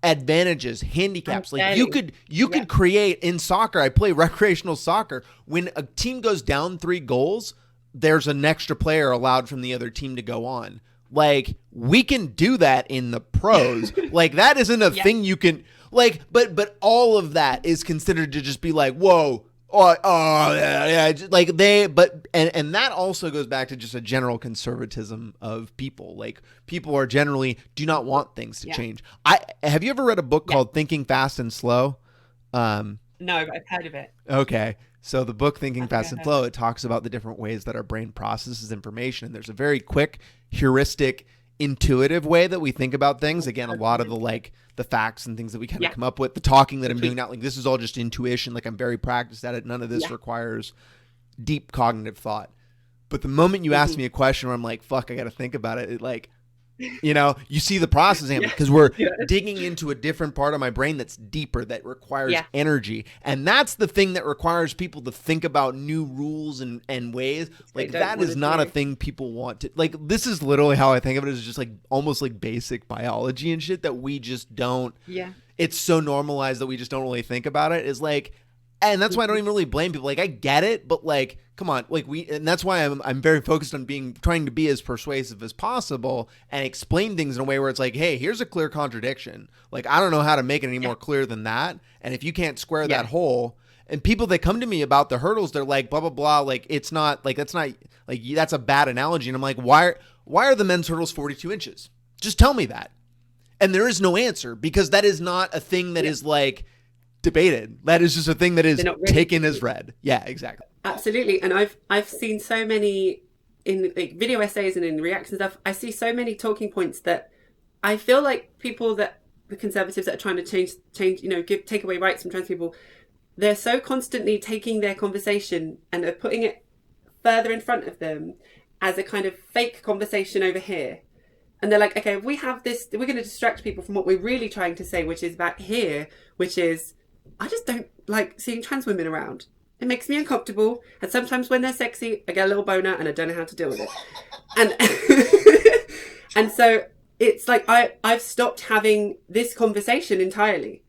advantages, handicaps. Like you could create in soccer. I play recreational soccer. When a team goes down 3 goals, there's an extra player allowed from the other team to go on. Like, we can do that in the pros. Like, that isn't a thing you can like, but all of that is considered to just be like, whoa. Like and that also goes back to just a general conservatism of people. Like, people are generally do not want things to change. Have you ever read a book called Thinking Fast and Slow? No. No, but I've heard of it. Okay. So the book Thinking I think I Fast and heard of Flow, it. it talks about the different ways that our brain processes information. And there's a very quick, heuristic, intuitive way that we think about things. Again, a lot of the facts and things that we kind of Yeah. come up with, the talking that I'm doing now, like this is all just intuition. Like I'm very practiced at it. None of this Yeah. requires deep cognitive thought. But the moment you ask me a question where I'm like, fuck, I got to think about it, you see the processing because we're digging into a different part of my brain that's deeper, that requires energy. And that's the thing that requires people to think about new rules and ways. Like that is not a thing people want to, like, this is literally how I think of it, is just like almost like basic biology and shit that we just don't, it's so normalized that we just don't really think about it. Is like, and that's why I don't even really blame people. Like, I get it, but like, come on, like and that's why I'm very focused on trying to be as persuasive as possible and explain things in a way where it's like, hey, here's a clear contradiction. Like, I don't know how to make it any more clear than that. And if you can't square that hole, and people that come to me about the hurdles, they're like, blah, blah, blah. Like, it's not like, that's not like, that's a bad analogy. And I'm like, why are the men's hurdles 42 inches? Just tell me that. And there is no answer, because that is not a thing that is like debated. That is just a thing that is taken as read. Yeah, exactly. Absolutely. And I've seen so many in like video essays and in reaction stuff. I see so many talking points that I feel like people that the conservatives that are trying to change, take away rights from trans people, they're so constantly taking their conversation and are putting it further in front of them as a kind of fake conversation over here. And they're like, okay, if we have this, we're going to distract people from what we're really trying to say, which is back here, which is, I just don't like seeing trans women around. It makes me uncomfortable. And sometimes when they're sexy, I get a little boner and I don't know how to deal with it. And and so it's like I've stopped having this conversation entirely.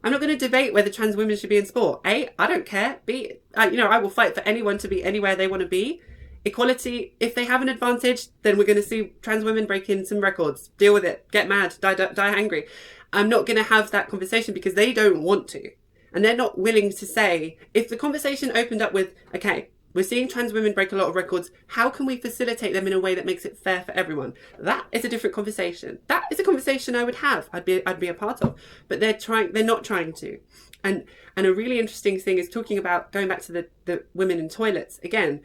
I'm not going to debate whether trans women should be in sport. A, I don't care. B, I will fight for anyone to be anywhere they want to be. Equality, if they have an advantage, then we're going to see trans women breaking some records. Deal with it. Get mad. Die angry. I'm not going to have that conversation because they don't want to. And they're not willing to say, if the conversation opened up with, okay, we're seeing trans women break a lot of records, how can we facilitate them in a way that makes it fair for everyone? That is a different conversation. That is a conversation I would have. I'd be a part of. But they're not trying to. And a really interesting thing is talking about, going back to the women in toilets. Again,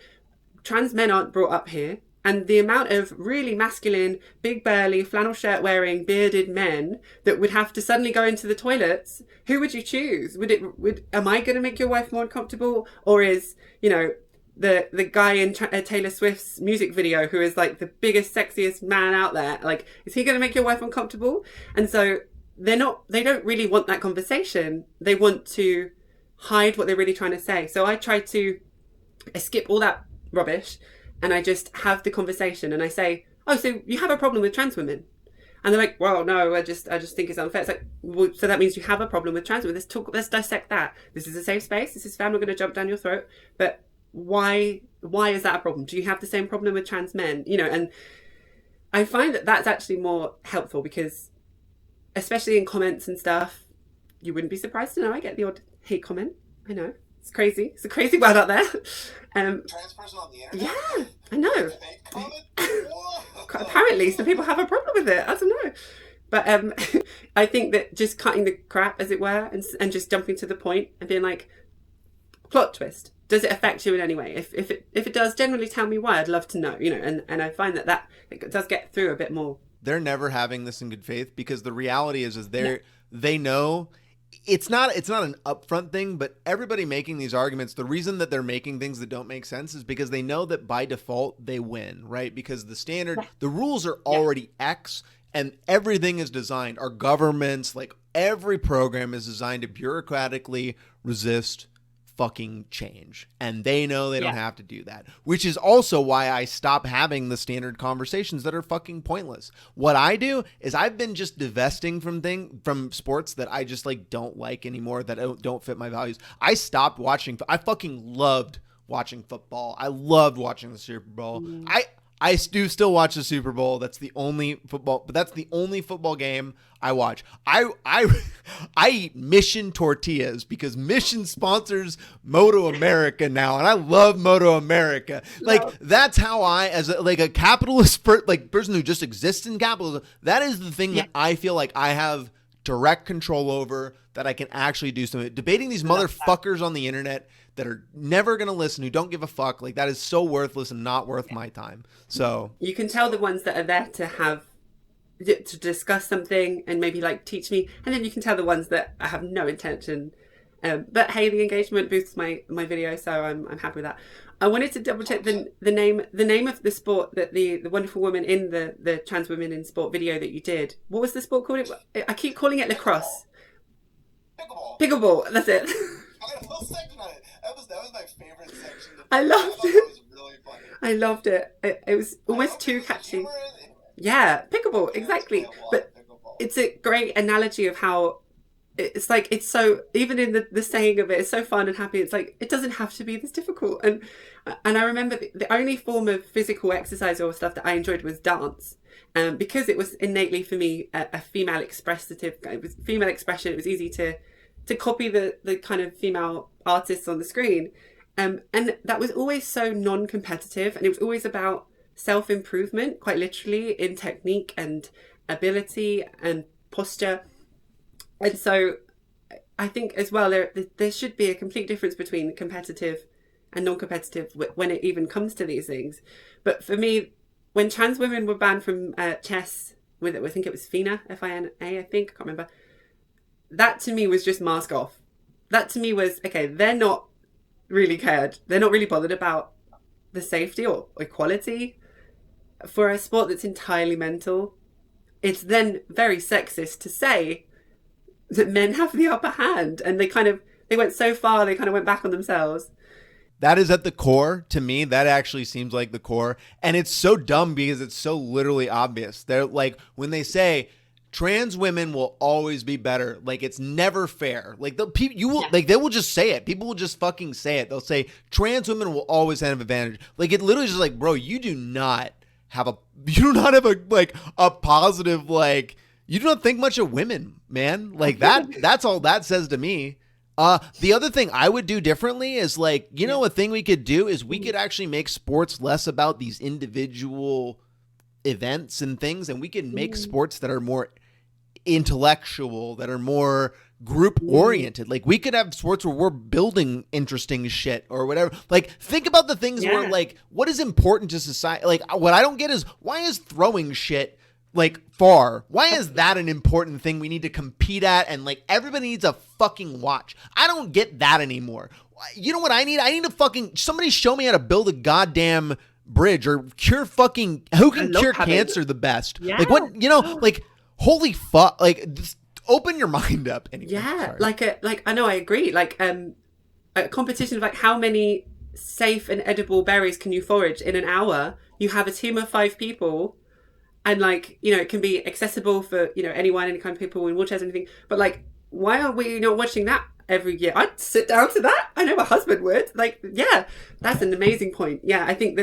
trans men aren't brought up here. And the amount of really masculine, big burly, flannel shirt wearing, bearded men that would have to suddenly go into the toilets, who would you choose? Am I going to make your wife more uncomfortable? Or is, the guy in Taylor Swift's music video who is like the biggest, sexiest man out there, like, is he going to make your wife uncomfortable? And so they don't really want that conversation. They want to hide what they're really trying to say. So I try to skip all that rubbish. And I just have the conversation and I say, oh, so you have a problem with trans women? And they're like, well, no, I just think it's unfair. It's like, well, so that means you have a problem with trans women. Let's dissect that. This is a safe space. This is fair. I'm not going to jump down your throat. But why is that a problem? Do you have the same problem with trans men? And I find that that's actually more helpful because, especially in comments and stuff, you wouldn't be surprised to know I get the odd hate comment. I know. It's crazy. It's a crazy world out there. Trans person on the internet? Yeah, I know. Fake comment? Apparently, some people have a problem with it. I don't know. But I think that just cutting the crap, as it were, and just jumping to the point and being like, plot twist. Does it affect you in any way? If it does, generally tell me why. I'd love to know. And I find that it does get through a bit more. They're never having this in good faith because the reality is they know. It's not an upfront thing, but everybody making these arguments, the reason that they're making things that don't make sense is because they know that by default they win, right? Because the rules are already X and everything is designed. Our governments, like every program is designed to bureaucratically resist fucking change. And they know they don't have to do that, which is also why I stop having the standard conversations that are fucking pointless. What I do is I've been just divesting from sports that I just like don't like anymore, that don't fit my values. I stopped watching. I fucking loved watching football. I loved watching the Super Bowl. I do still watch the Super Bowl. That's the only football game I watch. I eat Mission tortillas because Mission sponsors Moto America now, and I love Moto America. Like that's how I, as a capitalist person who just exists in capitalism, that is the thing that I feel like I have direct control over, that I can actually do something. Debating these motherfuckers on the internet that are never going to listen, who don't give a fuck, like that is so worthless and not worth my time. So you can tell the ones that are there to discuss something and maybe like teach me, and then you can tell the ones that I have no intention. But hey, the engagement boosts my video, so I'm happy with that. I wanted to double check the name of the sport that the wonderful woman in the Trans Women in Sport video that you did. What was the sport called? I keep calling it lacrosse. Pickleball. Pickleball. That's it. I got a whole section on it. That was my favorite section. I loved thought it. That was really funny. I loved it. It was almost too catchy. Yeah, pickleball, exactly. But it's a great analogy of how it's like, it's so, even in the saying of it, it's so fun and happy. It's like, it doesn't have to be this difficult. And I remember the only form of physical exercise or stuff that I enjoyed was dance. Because it was innately for me a female expression. It was easy to copy the kind of female artists on the screen. And that was always so non-competitive, and it was always about self-improvement, quite literally, in technique and ability and posture. And so I think as well, there should be a complete difference between competitive and non-competitive when it even comes to these things. But for me, when trans women were banned from chess with it, I think it was FINA, F-I-N-A, I think, I can't remember. That to me was just mask off. That to me was, okay, they're not really cared. They're not really bothered about the safety or equality for a sport that's entirely mental. It's then very sexist to say that men have the upper hand, and they went so far, they kind of went back on themselves. that is at the core. To me, that actually seems like the core. And it's so dumb because it's so literally obvious. They're like, when they say trans women will always be better, like it's never fair. Like they will just say it. People will just fucking say it. They'll say trans women will always have an advantage. Like it literally is just like, bro, you do not have a positive, like, you do not think much of women, man. Like that's all that says to me. The other thing I would do differently is, like, you know, a thing we could do is we could actually make sports less about these individual events and things, and we can make sports that are more intellectual, that are more group oriented. Like we could have sports where we're building interesting shit or whatever. Like think about the things where, like, what is important to society. Like what I don't get is, why is throwing shit like far? Why is that an important thing we need to compete at? And like everybody needs a fucking watch. I don't get that anymore. You know what I need? I need to fucking, somebody show me how to build a goddamn bridge or cure fucking, who can cure cancer the best? Like what, you know, like holy fuck, like just open your mind up. Anyway, like I know, I agree. Like a competition of like how many safe and edible berries can you forage in an hour? You have a team of 5 people. And like, you know, it can be accessible for, you know, anyone, any kind of people in wheelchairs or anything. But like, why are we not watching that every year? I'd sit down to that. I know my husband would. Like, yeah, that's an amazing point. Yeah, I think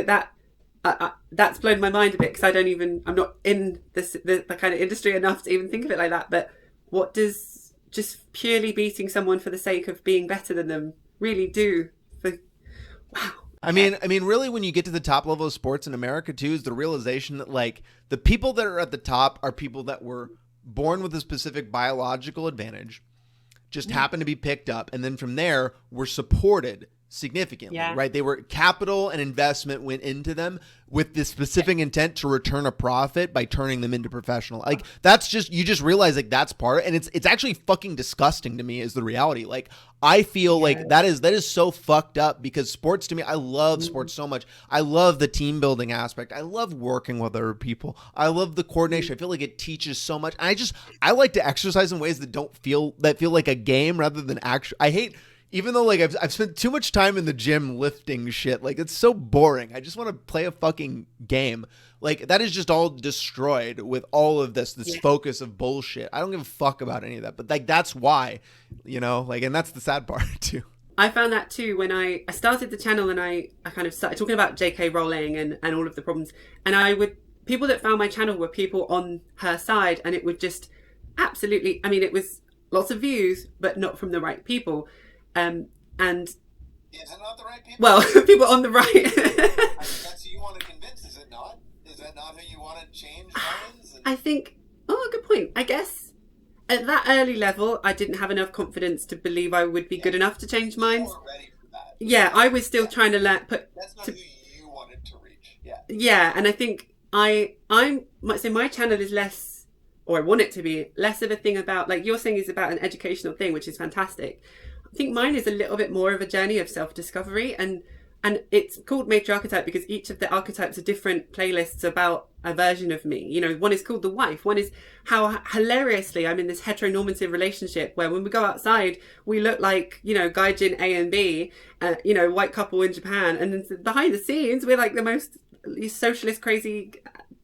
that's blown my mind a bit, because I'm not in the kind of industry enough to even think of it like that. But what does just purely beating someone for the sake of being better than them really do? Wow. I mean, really, when you get to the top level of sports in America too, is the realization that like the people that are at the top are people that were born with a specific biological advantage, just happen to be picked up, and then from there were supported significantly, right? They were, capital and investment went into them with this specific intent to return a profit by turning them into professional. Like that's just, you just realize like that's part, and it's actually fucking disgusting to me is the reality. Like I feel like that is so fucked up, because sports to me, I love sports so much. I love the team building aspect. I love working with other people. I love the coordination. I feel like it teaches so much. And I like to exercise in ways that feel like a game rather than actual. I hate, even though like I've spent too much time in the gym lifting shit, like it's so boring. I just want to play a fucking game. Like that is just all destroyed with all of this focus of bullshit. I don't give a fuck about any of that, but like that's why, you know, like, and that's the sad part too. I found that too when I started the channel, and I kind of started talking about JK Rowling and all of the problems, and people that found my channel were people on her side, and it would just absolutely, I mean, it was lots of views, but not from the right people. And is it not the right people? Well, people on the right. I mean, that's who you want to convince, is it not? Is that not who you want to change minds? I think, good point. I guess At that early level, I didn't have enough confidence to believe I would be good enough to change minds. You weren't ready for that. Yeah, I was still trying to learn. That's not who you wanted to reach. Yeah. Yeah, and I think I might say my channel is less, or I want it to be less of a thing about, like you're saying, is about an educational thing, which is fantastic. I think mine is a little bit more of a journey of self-discovery, and it's called MATRI Archetype because each of the archetypes are different playlists about a version of me. You know, one is called the wife. One is how hilariously I'm in this heteronormative relationship where when we go outside, we look like, you know, Gaijin A and B, you know, white couple in Japan. And then behind the scenes, we're like the most socialist, crazy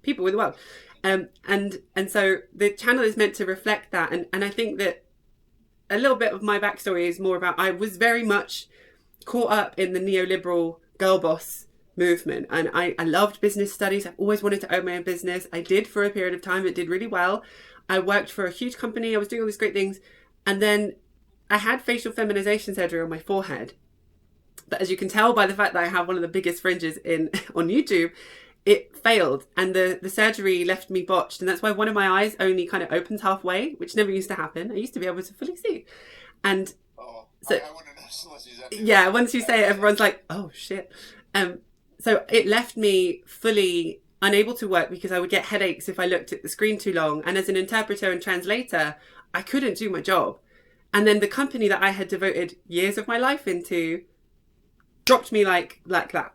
people in the world. And so the channel is meant to reflect that. And I think that a little bit of my backstory is more about, I was very much caught up in the neoliberal girl boss movement, and I loved business studies. I've always wanted to own my own business. I did for a period of time. It did really well. I worked for a huge company. I was doing all these great things, and then I had facial feminization surgery on my forehead. But as you can tell by the fact that I have one of the biggest fringes on YouTube, it failed, and the surgery left me botched, and that's why one of my eyes only kind of opens halfway, which never used to happen. I used to be able to fully see, and so I wouldn't know unless you said it. yeah, once you say it, everyone's like, oh shit. So it left me fully unable to work because I would get headaches if I looked at the screen too long. And as an interpreter and translator, I couldn't do my job. And then the company that I had devoted years of my life into dropped me like that.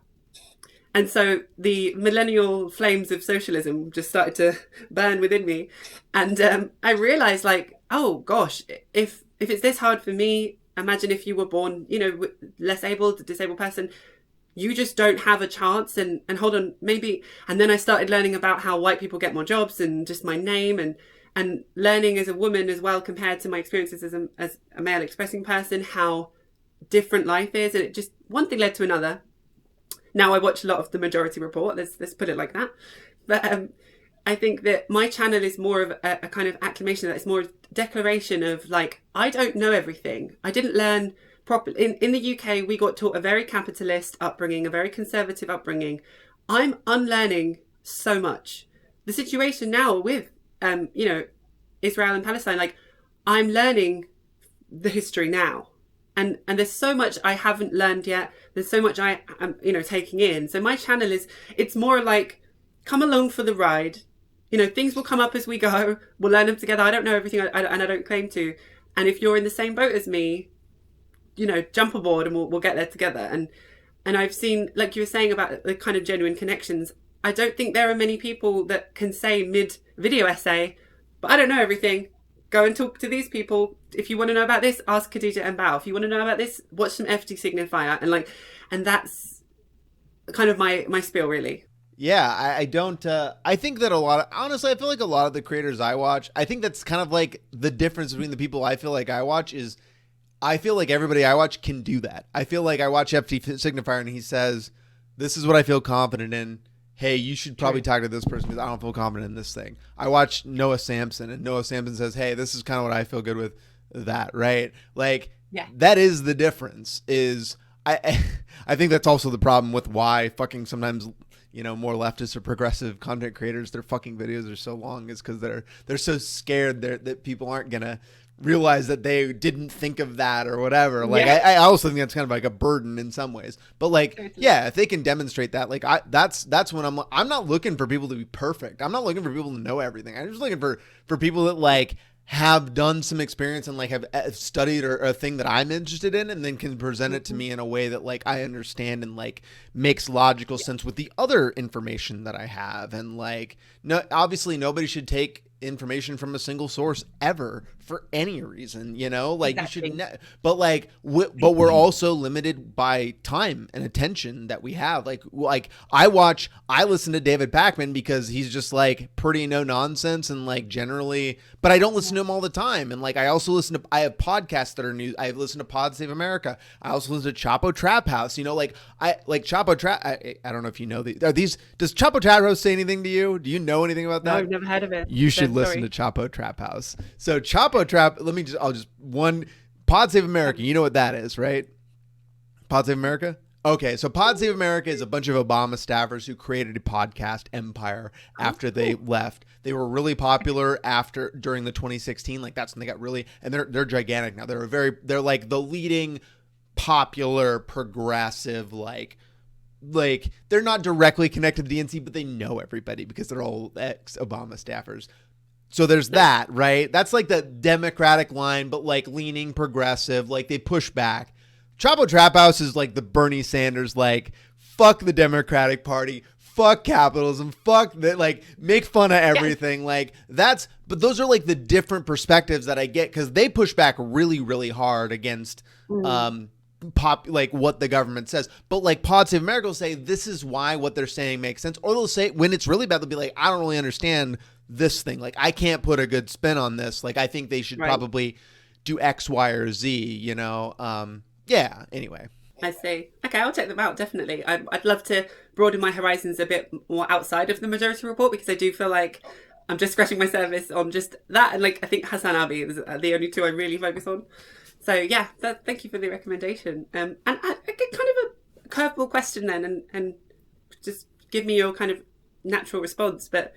And so the millennial flames of socialism just started to burn within me. And I realized, like, oh gosh, if it's this hard for me, imagine if you were born, you know, less able, disabled person. You just don't have a chance. And hold on, maybe. And then I started learning about how white people get more jobs and just my name and learning as a woman as well, compared to my experiences as a male expressing person, how different life is. And it just, one thing led to another. Now I watch a lot of the Majority Report. Let's put it like that. But I think that my channel is more of a kind of acclamation. That it's more declaration of, like, I don't know everything. I didn't learn properly. In the UK, we got taught a very capitalist upbringing, a very conservative upbringing. I'm unlearning so much. The situation now with, you know, Israel and Palestine, like, I'm learning the history now. And there's so much I haven't learned yet. There's so much I am, you know, taking in. So my channel it's more like, come along for the ride. You know, things will come up as we go. We'll learn them together. I don't know everything, and I don't claim to. And if you're in the same boat as me, you know, jump aboard and we'll get there together. And I've seen, like you were saying about the kind of genuine connections, I don't think there are many people that can say mid-video essay, but I don't know everything. Go and talk to these people. If you want to know about this, ask Khadija and Bao. If you want to know about this, watch some FT Signifier. And that's kind of my spiel, really. Yeah, I don't, I think that honestly, I feel like a lot of the creators I watch, I think that's kind of like the difference between the people I feel like I watch is, I feel like everybody I watch can do that. I feel like I watch FT Signifier and he says, this is what I feel confident in. Hey, you should probably talk to this person because I don't feel confident in this thing. I watch Noah Samson and Noah Samson says, hey, this is kind of what I feel good with that, right? Like, yeah. That is the difference. Is I think that's also the problem with why fucking sometimes, you know, more leftist or progressive content creators, their fucking videos are so long, is because they're so scared that people aren't gonna realize that they didn't think of that or whatever. Like, yeah. I also think that's kind of like a burden in some ways, but like, yeah, if they can demonstrate that, like, that's when I'm not looking for people to be perfect. I'm not looking for people to know everything. I'm just looking for people that like have done some experience and like have studied or a thing that I'm interested in, and then can present it to me in a way that like I understand and like makes logical sense with the other information that I have. And like, no, obviously nobody should take information from a single source ever for any reason, you know, like exactly. You should but like but we're also limited by time and attention that we have. Like I listen to David Pakman because he's just like pretty no nonsense and like generally, but I don't listen to him all the time. And like I also I have podcasts that are news. I listen to Pod Save America. I also listen to Chapo Trap House, you know, like I like Chapo Trap. I don't know if you know does Chapo Trap House say anything to you? Do you know anything about that? No, I've never heard of it. You should listen to Chapo Trap House. So Chapo Trap, one Pod Save America. You know what that is, right? Pod Save America? Okay, so Pod Save America is a bunch of Obama staffers who created a podcast empire after they left. They were really popular during the 2016, like that's when they got really, and they're gigantic now. They're like the leading popular progressive like they're not directly connected to the DNC, but they know everybody because they're all ex-Obama staffers. So there's that, right? That's like the Democratic line, but like leaning progressive, like they push back. Chapo Trap House is like the Bernie Sanders, like, fuck the Democratic Party, fuck capitalism, fuck that, like, make fun of everything. Like, but those are like the different perspectives that I get because they push back really, really hard against, like what the government says. But like Pod Save America will say, this is why what they're saying makes sense. Or they'll say, when it's really bad, they'll be like, I don't really understand this thing. Like, I can't put a good spin on this. Like, I think they should probably do X, Y, or Z, you know? Yeah, anyway. I see. Okay, I'll check them out, definitely. I'd love to broaden my horizons a bit more outside of the Majority Report because I do feel like I'm just scratching my surface on just that. And like, I think Hassan Abi is the only two I really focus on. So yeah, thank you for the recommendation. And I get kind of a curveball question then and just give me your kind of natural response. But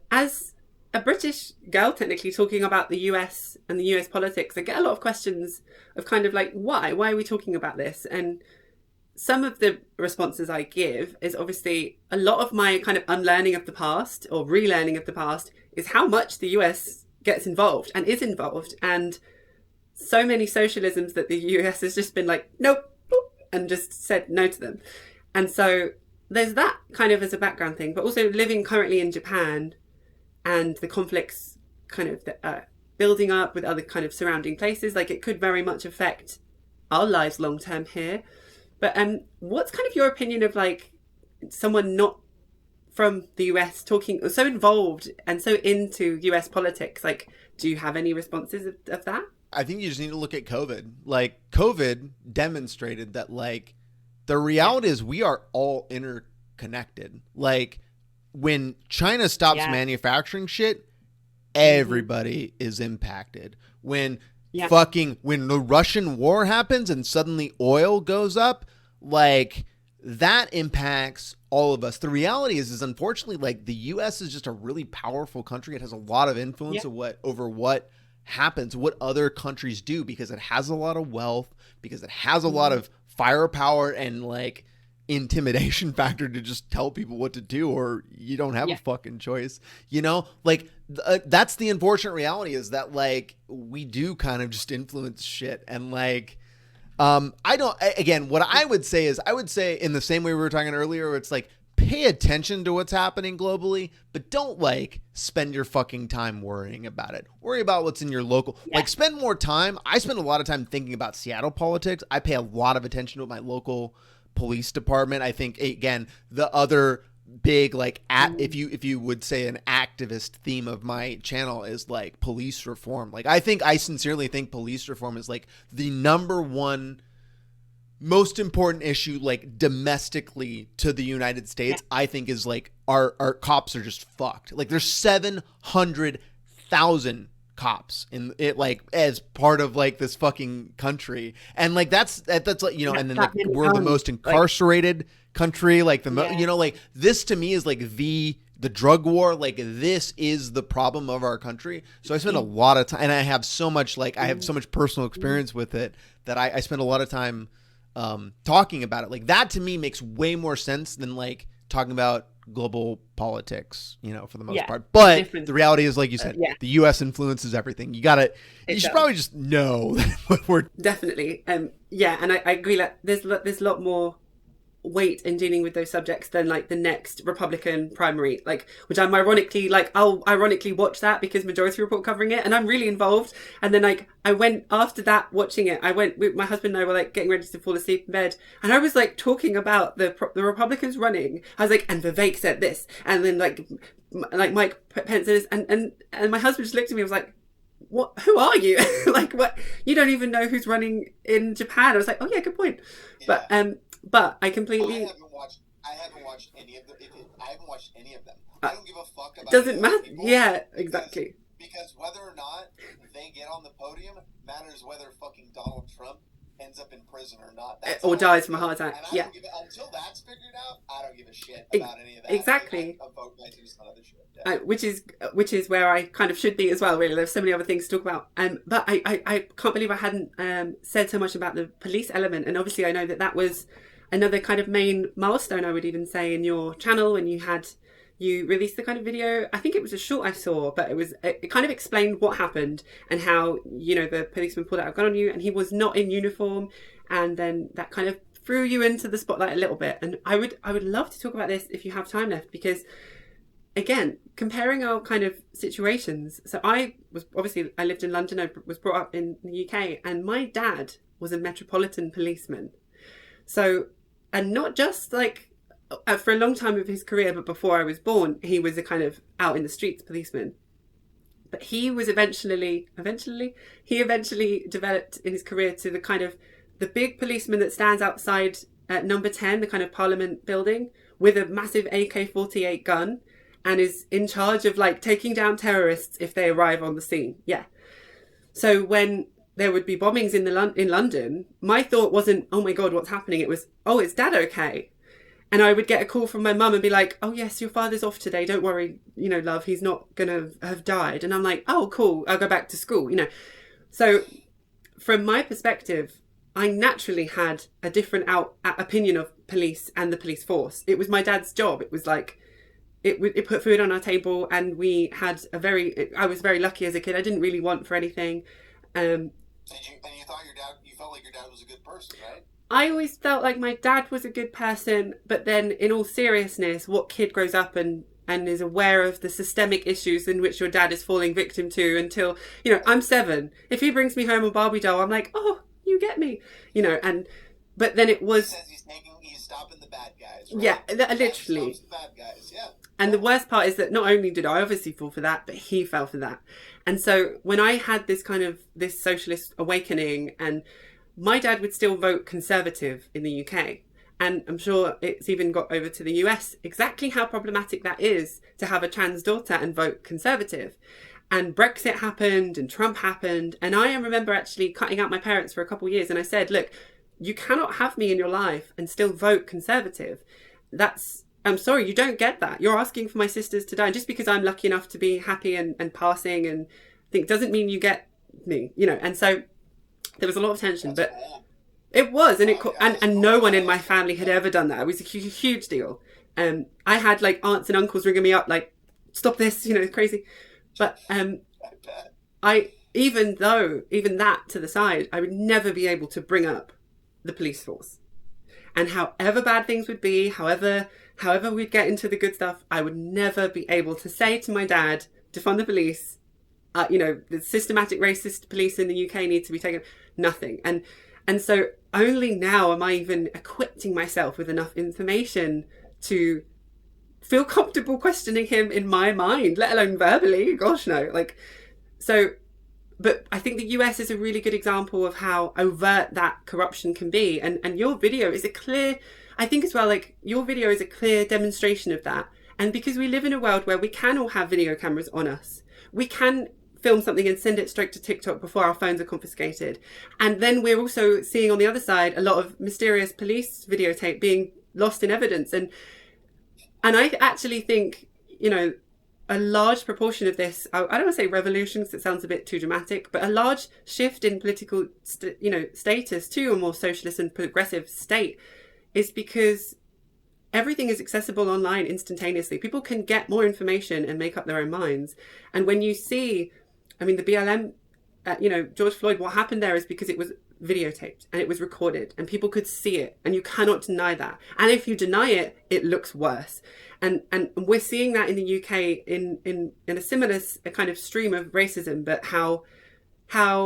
as a British girl, technically, talking about the US and the US politics, I get a lot of questions of kind of like, why are we talking about this? And some of the responses I give is obviously a lot of my kind of unlearning of the past or relearning of the past is how much the US gets involved and is involved. And so many socialisms that the US has just been like, nope, and just said no to them. And so there's that kind of as a background thing, but also living currently in Japan and the conflicts kind of building up with other kind of surrounding places, like it could very much affect our lives long term here. But what's kind of your opinion of like someone not from the US talking so involved and so into US politics? Like, do you have any responses of that? I think you just need to look at COVID. Like, COVID demonstrated that like the reality is we are all interconnected. Like, when China stops manufacturing shit, everybody is impacted. When when the Russian war happens and suddenly oil goes up, like that impacts all of us. The reality is unfortunately, like the US is just a really powerful country. It has a lot of influence over what happens, what other countries do, because it has a lot of wealth, because it has a lot of firepower and like intimidation factor to just tell people what to do, or you don't have a fucking choice, you know? Like that's the unfortunate reality, is that like we do kind of just influence shit. And like what I would say is, I would say in the same way we were talking earlier, it's like pay attention to what's happening globally, but don't like spend your fucking time worrying about it. Worry about what's in your local, like spend more time. I spend a lot of time thinking about Seattle politics. I pay a lot of attention to my local police department. I think, again, the other big like if you would say an activist theme of my channel is like police reform. Like I sincerely think police reform is like the number one most important issue, like domestically to the United States. I think is like our cops are just fucked. Like there's 700,000 cops in it, like as part of like this fucking country, and like that's like, you know, and then like we're the most incarcerated country, like you know, like this to me is like the drug war, like this is the problem of our country. So I spend a lot of time, and I have so much like I have so much personal experience with it that I spend a lot of time talking about it. Like that to me makes way more sense than like talking about global politics, you know, for the most part. But the reality is, like you said, the U.S. influences everything. You should probably just know what we're definitely. And I agree. Like there's a lot more weight in dealing with those subjects than like the next Republican primary, like, which I'm ironically, like, I'll ironically watch that because Majority Report covering it and I'm really involved. And then like I went after that watching it, I went with my husband and I were like getting ready to fall asleep in bed, and I was like talking about the Republicans running. I was like, and Vivek said this, and then like Mike Pence said this, and my husband just looked at me and was like, what, who are you? Like, what, you don't even know who's running in Japan. I was like, oh yeah, good point. But I completely. I haven't watched any of them. I haven't watched any of them. I don't give a fuck about. Doesn't matter. Yeah, exactly. Because whether or not they get on the podium matters whether fucking Donald Trump ends up in prison or not. Or dies from a heart attack. And Yeah. Until that's figured out, I don't give a shit about any of that. Exactly. I vote my 2 cents on other shit. Yeah. Which is where I kind of should be as well, really. There's so many other things to talk about. But I can't believe I hadn't said so much about the police element. And obviously I know that was another kind of main milestone, I would even say, in your channel when you released the kind of video. I think it was a short I saw, but it kind of explained what happened and how, you know, the policeman pulled out a gun on you and he was not in uniform. And then that kind of threw you into the spotlight a little bit. And I would love to talk about this if you have time left, because again, comparing our kind of situations. So I lived in London, I was brought up in the UK, and my dad was a metropolitan policeman. So, and not just like for a long time of his career, but before I was born, he was a kind of out in the streets policeman. But he was eventually developed in his career to the kind of the big policeman that stands outside number 10, the kind of Parliament building, with a massive AK-48 gun and is in charge of like taking down terrorists if they arrive on the scene. Yeah. So when there would be bombings in London, my thought wasn't, oh my God, what's happening? It was, oh, is Dad okay? And I would get a call from my mum and be like, oh yes, your father's off today. Don't worry, you know, love, he's not going to have died. And I'm like, oh, cool. I'll go back to school, you know. So from my perspective, I naturally had a different opinion of police and the police force. It was my dad's job. It was like, it put food on our table, and we had I was very lucky as a kid. I didn't really want for anything. And you felt like your dad was a good person, right? I always felt like my dad was a good person, but then in all seriousness, what kid grows up and is aware of the systemic issues in which your dad is falling victim to until, you know, I'm 7. If he brings me home a Barbie doll, I'm like, oh, you get me, you know, but then it was... He says he's stopping the bad guys, right? Yeah, literally. Stops the bad guys, yeah. And the worst part is that not only did I obviously fall for that, but he fell for that. And so when I had this socialist awakening, and my dad would still vote Conservative in the UK, and I'm sure it's even got over to the US, exactly how problematic that is to have a trans daughter and vote Conservative. And Brexit happened and Trump happened. And I remember actually cutting out my parents for a couple of years. And I said, look, you cannot have me in your life and still vote Conservative. I'm sorry, you don't get that. You're asking for my sisters to die. And just because I'm lucky enough to be happy and passing and think doesn't mean you get me, you know. And so there was a lot of tension, but it was, and no one in my family had ever done that. It was a huge deal. I had like aunts and uncles ringing me up like, stop this, you know, it's crazy. But even that to the side, I would never be able to bring up the police force. And however bad things would be, however we'd get into the good stuff, I would never be able to say to my dad, defund the police, you know, the systematic racist police in the UK need to be taken, nothing. And so only now am I even equipping myself with enough information to feel comfortable questioning him in my mind, let alone verbally. Gosh, no. But I think the US is a really good example of how overt that corruption can be. And your video is a clear, I think as well, like your video is a clear demonstration of that. And because we live in a world where we can all have video cameras on us, we can film something and send it straight to TikTok before our phones are confiscated. And then we're also seeing on the other side a lot of mysterious police videotape being lost in evidence. And I actually think, you know, a large proportion of this, I don't want to say revolution because it sounds a bit too dramatic, but a large shift in political, status to a more socialist and progressive state is because everything is accessible online instantaneously. People can get more information and make up their own minds. And when you see, I mean, the BLM, George Floyd, what happened there is because it was videotaped and it was recorded and people could see it, and you cannot deny that. And if you deny it, it looks worse. And we're seeing that in the UK in a similar kind of stream of racism, but how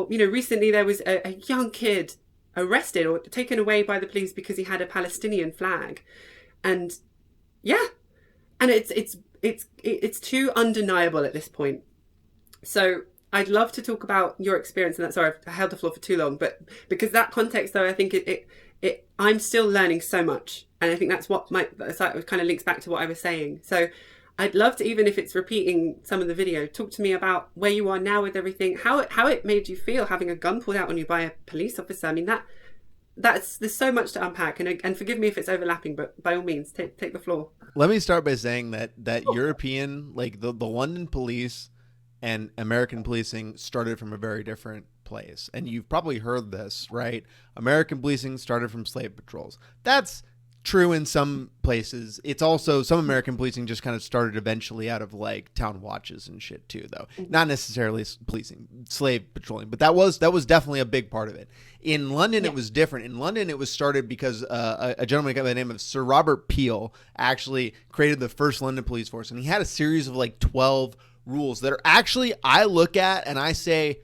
recently there was a young kid arrested or taken away by the police because he had a Palestinian flag. And yeah, and it's too undeniable at this point. So I'd love to talk about your experience in that. Sorry, I held the floor for too long, but because that context, though, I think I'm still learning so much, and I think that's what kind of links back to what I was saying. So I'd love to, even if it's repeating some of the video, talk to me about where you are now with everything, how it made you feel having a gun pulled out on you by a police officer. I mean, there's so much to unpack, and forgive me if it's overlapping, but by all means, take the floor. Let me start by saying that European, like the London police and American policing started from a very different place. And you've probably heard this, right? American policing started from slave patrols. That's true in some places. It's also, some American policing just kind of started eventually out of like town watches and shit too, though. Not necessarily policing, slave patrolling, but that was definitely a big part of it. In London, it was different. In London, it was started because a gentleman by the name of Sir Robert Peel actually created the first London police force, and he had a series of like 12 rules that are actually, I look at and I say,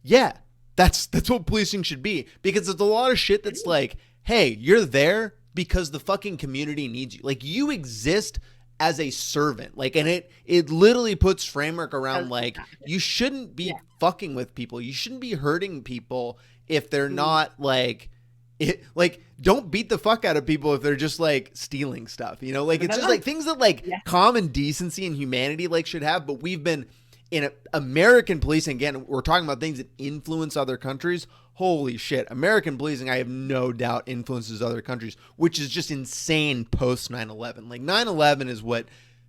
yeah, that's what policing should be, because there's a lot of shit that's like, hey, you're there because the fucking community needs you. Like, you exist as a servant. Like, and it literally puts framework around like, you shouldn't be fucking with people. You shouldn't be hurting people if they're not like, don't beat the fuck out of people if they're just like stealing stuff, you know? Like, it's just like things that like common decency and humanity like should have. But we've been in American policing, again, we're talking about things that influence other countries. Holy shit. American policing, I have no doubt, influences other countries, which is just insane post 9/11. Like, 9/11 is what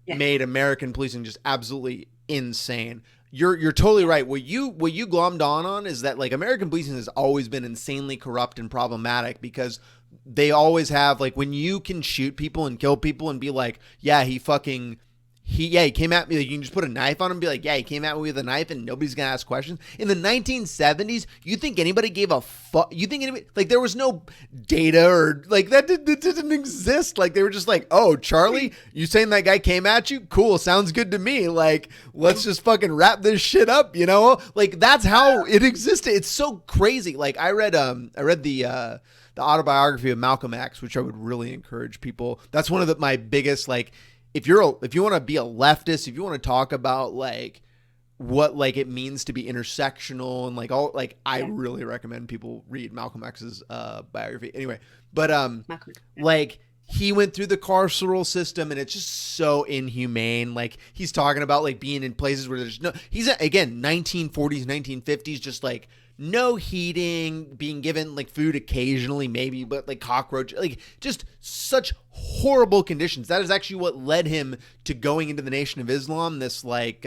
made American policing just absolutely insane. You're totally right. What you glommed on is that like American policing has always been insanely corrupt and problematic, because they always have, like, when you can shoot people and kill people and be like, yeah, he came at me. Like, you can just put a knife on him and be like, yeah, he came at me with a knife, and nobody's going to ask questions. In the 1970s, you think anybody gave a fuck? You think anybody, like, there was no data or like that didn't exist. Like, they were just like, oh, Charlie, you saying that guy came at you? Cool. Sounds good to me. Like, let's just fucking wrap this shit up, you know? Like, that's how it existed. It's so crazy. Like, I read the autobiography of Malcolm X, which I would really encourage people. That's one of my biggest, like, if you want to be a leftist, if you want to talk about like what like it means to be intersectional and like all, like, I really recommend people read Malcolm X's biography. Anyway, but like, he went through the carceral system, and it's just so inhumane. Like, he's talking about like being in places where there's no, he's again 1940s, 1950s, just like no heating, being given like food occasionally maybe, but like cockroach, like just such horrible conditions. That is actually what led him to going into the Nation of Islam. This like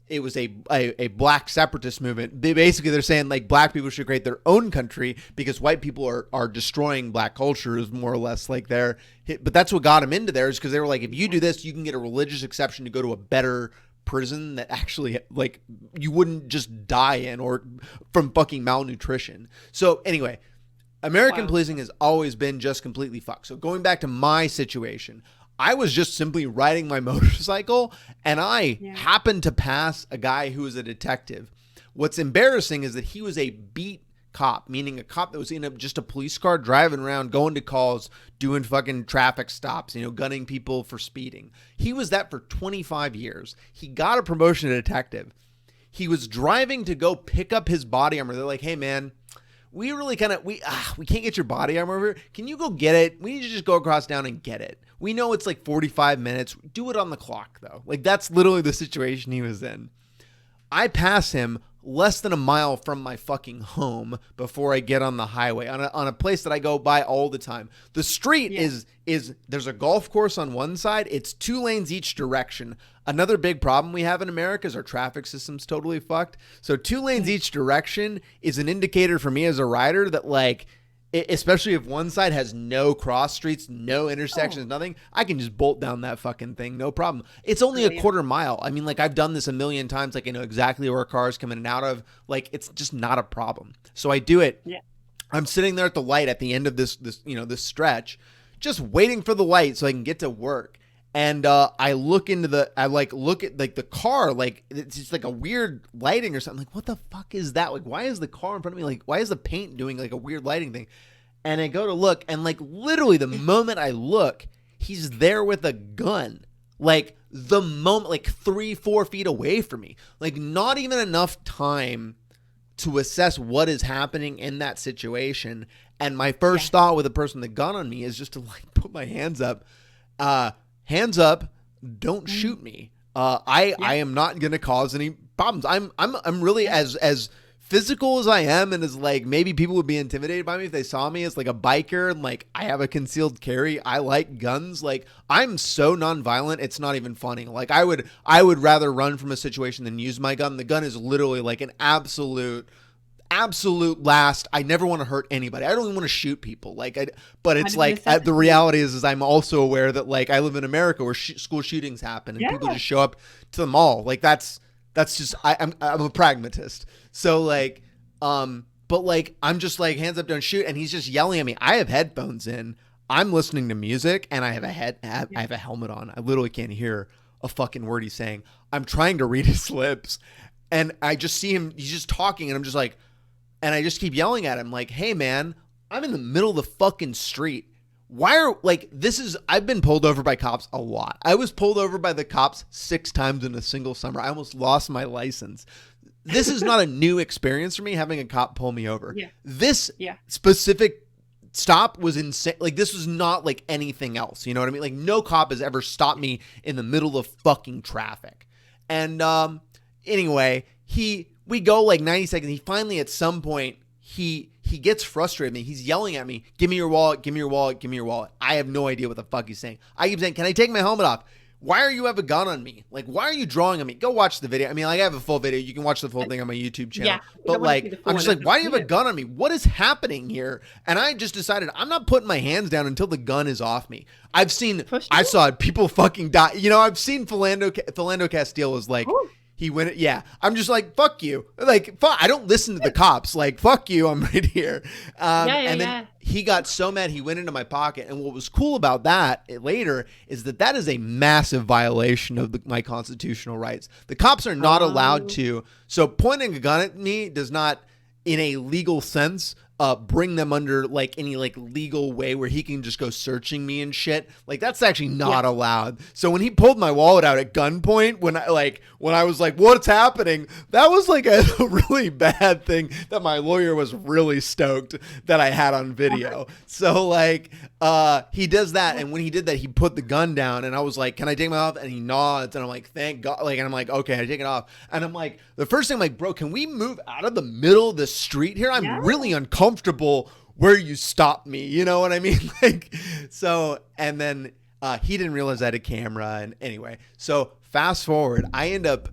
it was a black separatist movement. They're saying like black people should create their own country because white people are destroying black culture, is more or less like their, but that's what got him into there, is because they were like, if you do this, you can get a religious exception to go to a better prison that actually like you wouldn't just die in, or from fucking malnutrition. So anyway, American policing has always been just completely fucked. So going back to my situation, I was just simply riding my motorcycle, and I happened to pass a guy who was a detective. What's embarrassing is that he was a beat cop, meaning a cop that was in just a police car driving around, going to calls, doing fucking traffic stops, you know, gunning people for speeding. He was that for 25 years. He got a promotion to detective. He was driving to go pick up his body armor. They're like, hey man, we really kind of, we can't get your body armor over here. Can you go get it? We need to just go across town and get it. We know it's like 45 minutes. Do it on the clock though. Like, that's literally the situation he was in. I pass him less than a mile from my fucking home before I get on the highway, on a place that I go by all the time. The street is there's a golf course on one side. It's 2 lanes each direction. Another big problem we have in America is our traffic system's totally fucked. So 2 lanes each direction is an indicator for me as a rider that, like, especially if one side has no cross streets, no intersections, nothing, I can just bolt down that fucking thing, no problem. It's only a quarter mile. I mean, like, I've done this a million times. Like, I know exactly where cars come in and out of. Like, it's just not a problem. So I do it. Yeah. I'm sitting there at the light at the end of this stretch, just waiting for the light so I can get to work. And I look at the car, like, it's just like a weird lighting or something. Like, what the fuck is that? Like, why is the car in front of me? Like, why is the paint doing like a weird lighting thing? And I go to look, and like literally the moment I look, he's there with a gun. Like, the moment, like 3-4 feet away from me. Like, not even enough time to assess what is happening in that situation. And my first thought with a person with a gun on me is just to like put my hands up. Hands up, don't shoot me. I am not going to cause any problems. I'm really as physical as I am, and as like maybe people would be intimidated by me if they saw me as like a biker and like I have a concealed carry, I like guns, like I'm so nonviolent, it's not even funny. Like I would rather run from a situation than use my gun. The gun is literally like an absolute last. I never want to hurt anybody. I don't even want to shoot people. But it's like the reality is I'm also aware that like I live in America where school shootings happen and people just show up to the mall. Like that's just I'm a pragmatist. So like but like I'm just like hands up, don't shoot, and he's just yelling at me. I have headphones in. I'm listening to music and I have I have a helmet on. I literally can't hear a fucking word he's saying. I'm trying to read his lips and I just see him, he's just talking and I'm just like, and I just keep yelling at him like, hey man, I'm in the middle of the fucking street. Why are like, I've been pulled over by cops a lot. I was pulled over by the cops 6 times in a single summer. I almost lost my license. This is not a new experience for me, having a cop pull me over. Yeah. This specific stop was insane. Like this was not like anything else. You know what I mean? Like no cop has ever stopped me in the middle of fucking traffic. And anyway, we go like 90 seconds. He finally, at some point, he gets frustrated with me. He's yelling at me, give me your wallet, give me your wallet, give me your wallet. I have no idea what the fuck he's saying. I keep saying, can I take my helmet off? Why are you have a gun on me? Like, why are you drawing on me? Go watch the video. I mean, like, I have a full video. You can watch the full thing on my YouTube channel. Yeah, but like, I'm just like, why do you have a gun on me? What is happening here? And I just decided I'm not putting my hands down until the gun is off me. I saw people fucking die. You know, I've seen Philando Castile was like, ooh. He went, yeah. I'm just like, fuck you. Like, fuck, I don't listen to the cops. Like, fuck you. I'm right here. And then he got so mad, he went into my pocket. And what was cool about that later is that is a massive violation of my constitutional rights. The cops are not allowed to. So pointing a gun at me does not, in a legal sense, bring them under like any like legal way where he can just go searching me and shit. Like that's actually not allowed. So when he pulled my wallet out at gunpoint, when I was like, what's happening? That was like a really bad thing that my lawyer was really stoked that I had on video. So like, he does that. And when he did that, he put the gun down and I was like, can I take my off? And he nods and I'm like, thank God. Like, and I'm like, okay, I take it off. And I'm like, the first thing I'm like, bro, can we move out of the middle of the street here? I'm really uncomfortable where you stopped me, you know what I mean? Like, so, and then he didn't realize I had a camera. And anyway, so fast forward, I end up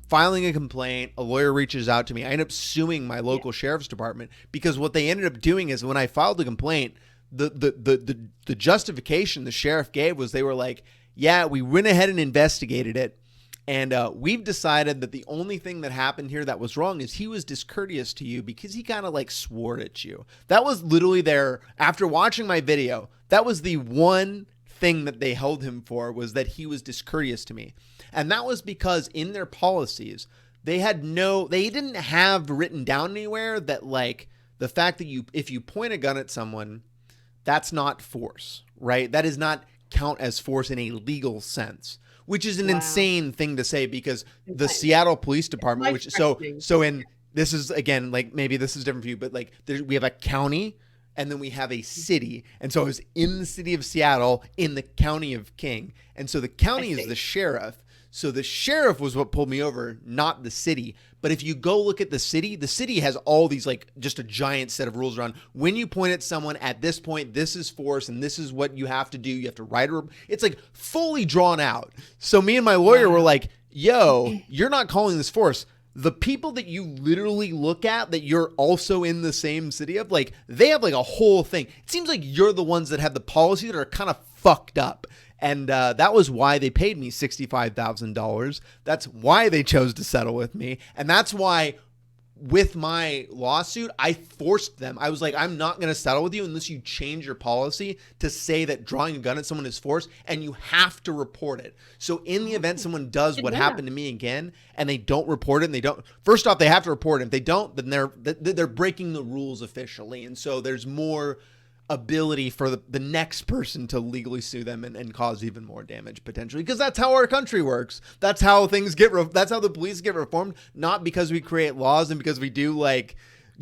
filing a complaint. A lawyer reaches out to me. I end up suing my local sheriff's department because what they ended up doing is when I filed the complaint, the justification the sheriff gave was they were like, yeah, we went ahead and investigated it. And we've decided that the only thing that happened here that was wrong is he was discourteous to you because he kind of like swore at you. That was literally after watching my video, that was the one thing that they held him for, was that he was discourteous to me. And that was because in their policies, they didn't have written down anywhere that like the fact that if you point a gun at someone, that's not force, right? That does not count as force in a legal sense. Which is an insane thing to say because the Seattle Police Department, this is again, like maybe this is different for you, but like we have a county and then we have a city. And so I was in the city of Seattle in the county of King. And so the county is the sheriff. So the sheriff was what pulled me over, not the city. But if you go look at the city has all these like just a giant set of rules around when you point at someone at this point, this is force and this is what you have to do. You have to write it's like fully drawn out. So me and my lawyer were like, yo, you're not calling this force. The people that you literally look at that you're also in the same city of, like they have like a whole thing. It seems like you're the ones that have the policy that are kind of fucked up. And that was why they paid me $65,000. That's why they chose to settle with me. And that's why with my lawsuit, I forced them. I was like, I'm not going to settle with you unless you change your policy to say that drawing a gun at someone is force and you have to report it. So in the event someone does what happened to me again and they don't report it and first off, they have to report it. If they don't, then they're breaking the rules officially. And so there's more ability for the next person to legally sue them and cause even more damage potentially, because that's how our country works. That's how things that's how the police get reformed, not because we create laws and because we do like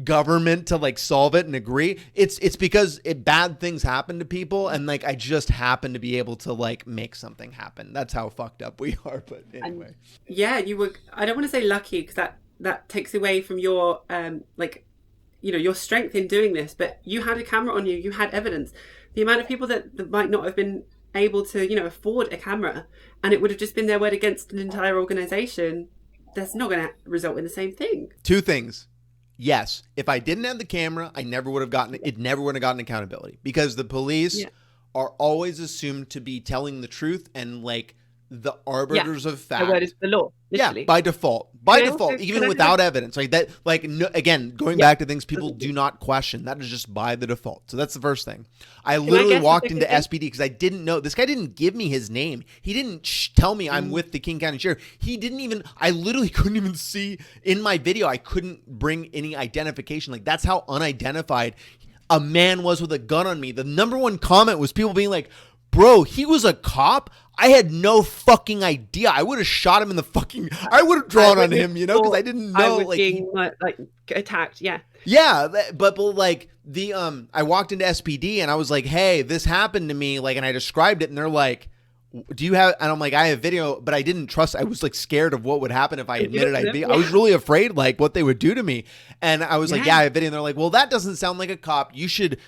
government to like solve it and agree. It's because bad things happen to people and like I just happen to be able to like make something happen. That's how fucked up we are. But anyway, you were, I don't want to say lucky because that takes away from your like, you know, your strength in doing this. But you had a camera on you, you had evidence. The amount of people that might not have been able to, you know, afford a camera, and it would have just been their word against an entire organization, that's not going to result in the same thing. Two things. Yes, if I didn't have the camera, I never would have gotten it. Never would have gotten accountability, because the police are always assumed to be telling the truth and like the arbiters of fact. The word is the law. Literally. Yeah, by default, even without evidence, like that. Like no, again, going back to things people do not question. That is just by the default. So that's the first thing. I literally walked into SPD because I didn't know this guy. Didn't give me his name. He didn't tell me I'm with the King County Sheriff. He didn't even. I literally couldn't even see in my video. I couldn't bring any identification. Like that's how unidentified a man was with a gun on me. The number one comment was people being like, "Bro, he was a cop? I had no fucking idea. I would have shot him in the fucking. I would have drawn on him, you know, because I didn't know. I was being like attacked. Yeah. Yeah, but like the I walked into SPD and I was like, "Hey, this happened to me," like, and I described it, and they're like, "Do you have?" And I'm like, "I have video," but I didn't trust. I was like scared of what would happen if I admitted I'd be. I was really afraid, like what they would do to me. And I was like, "Yeah, I have video." And they're like, "Well, that doesn't sound like a cop. You should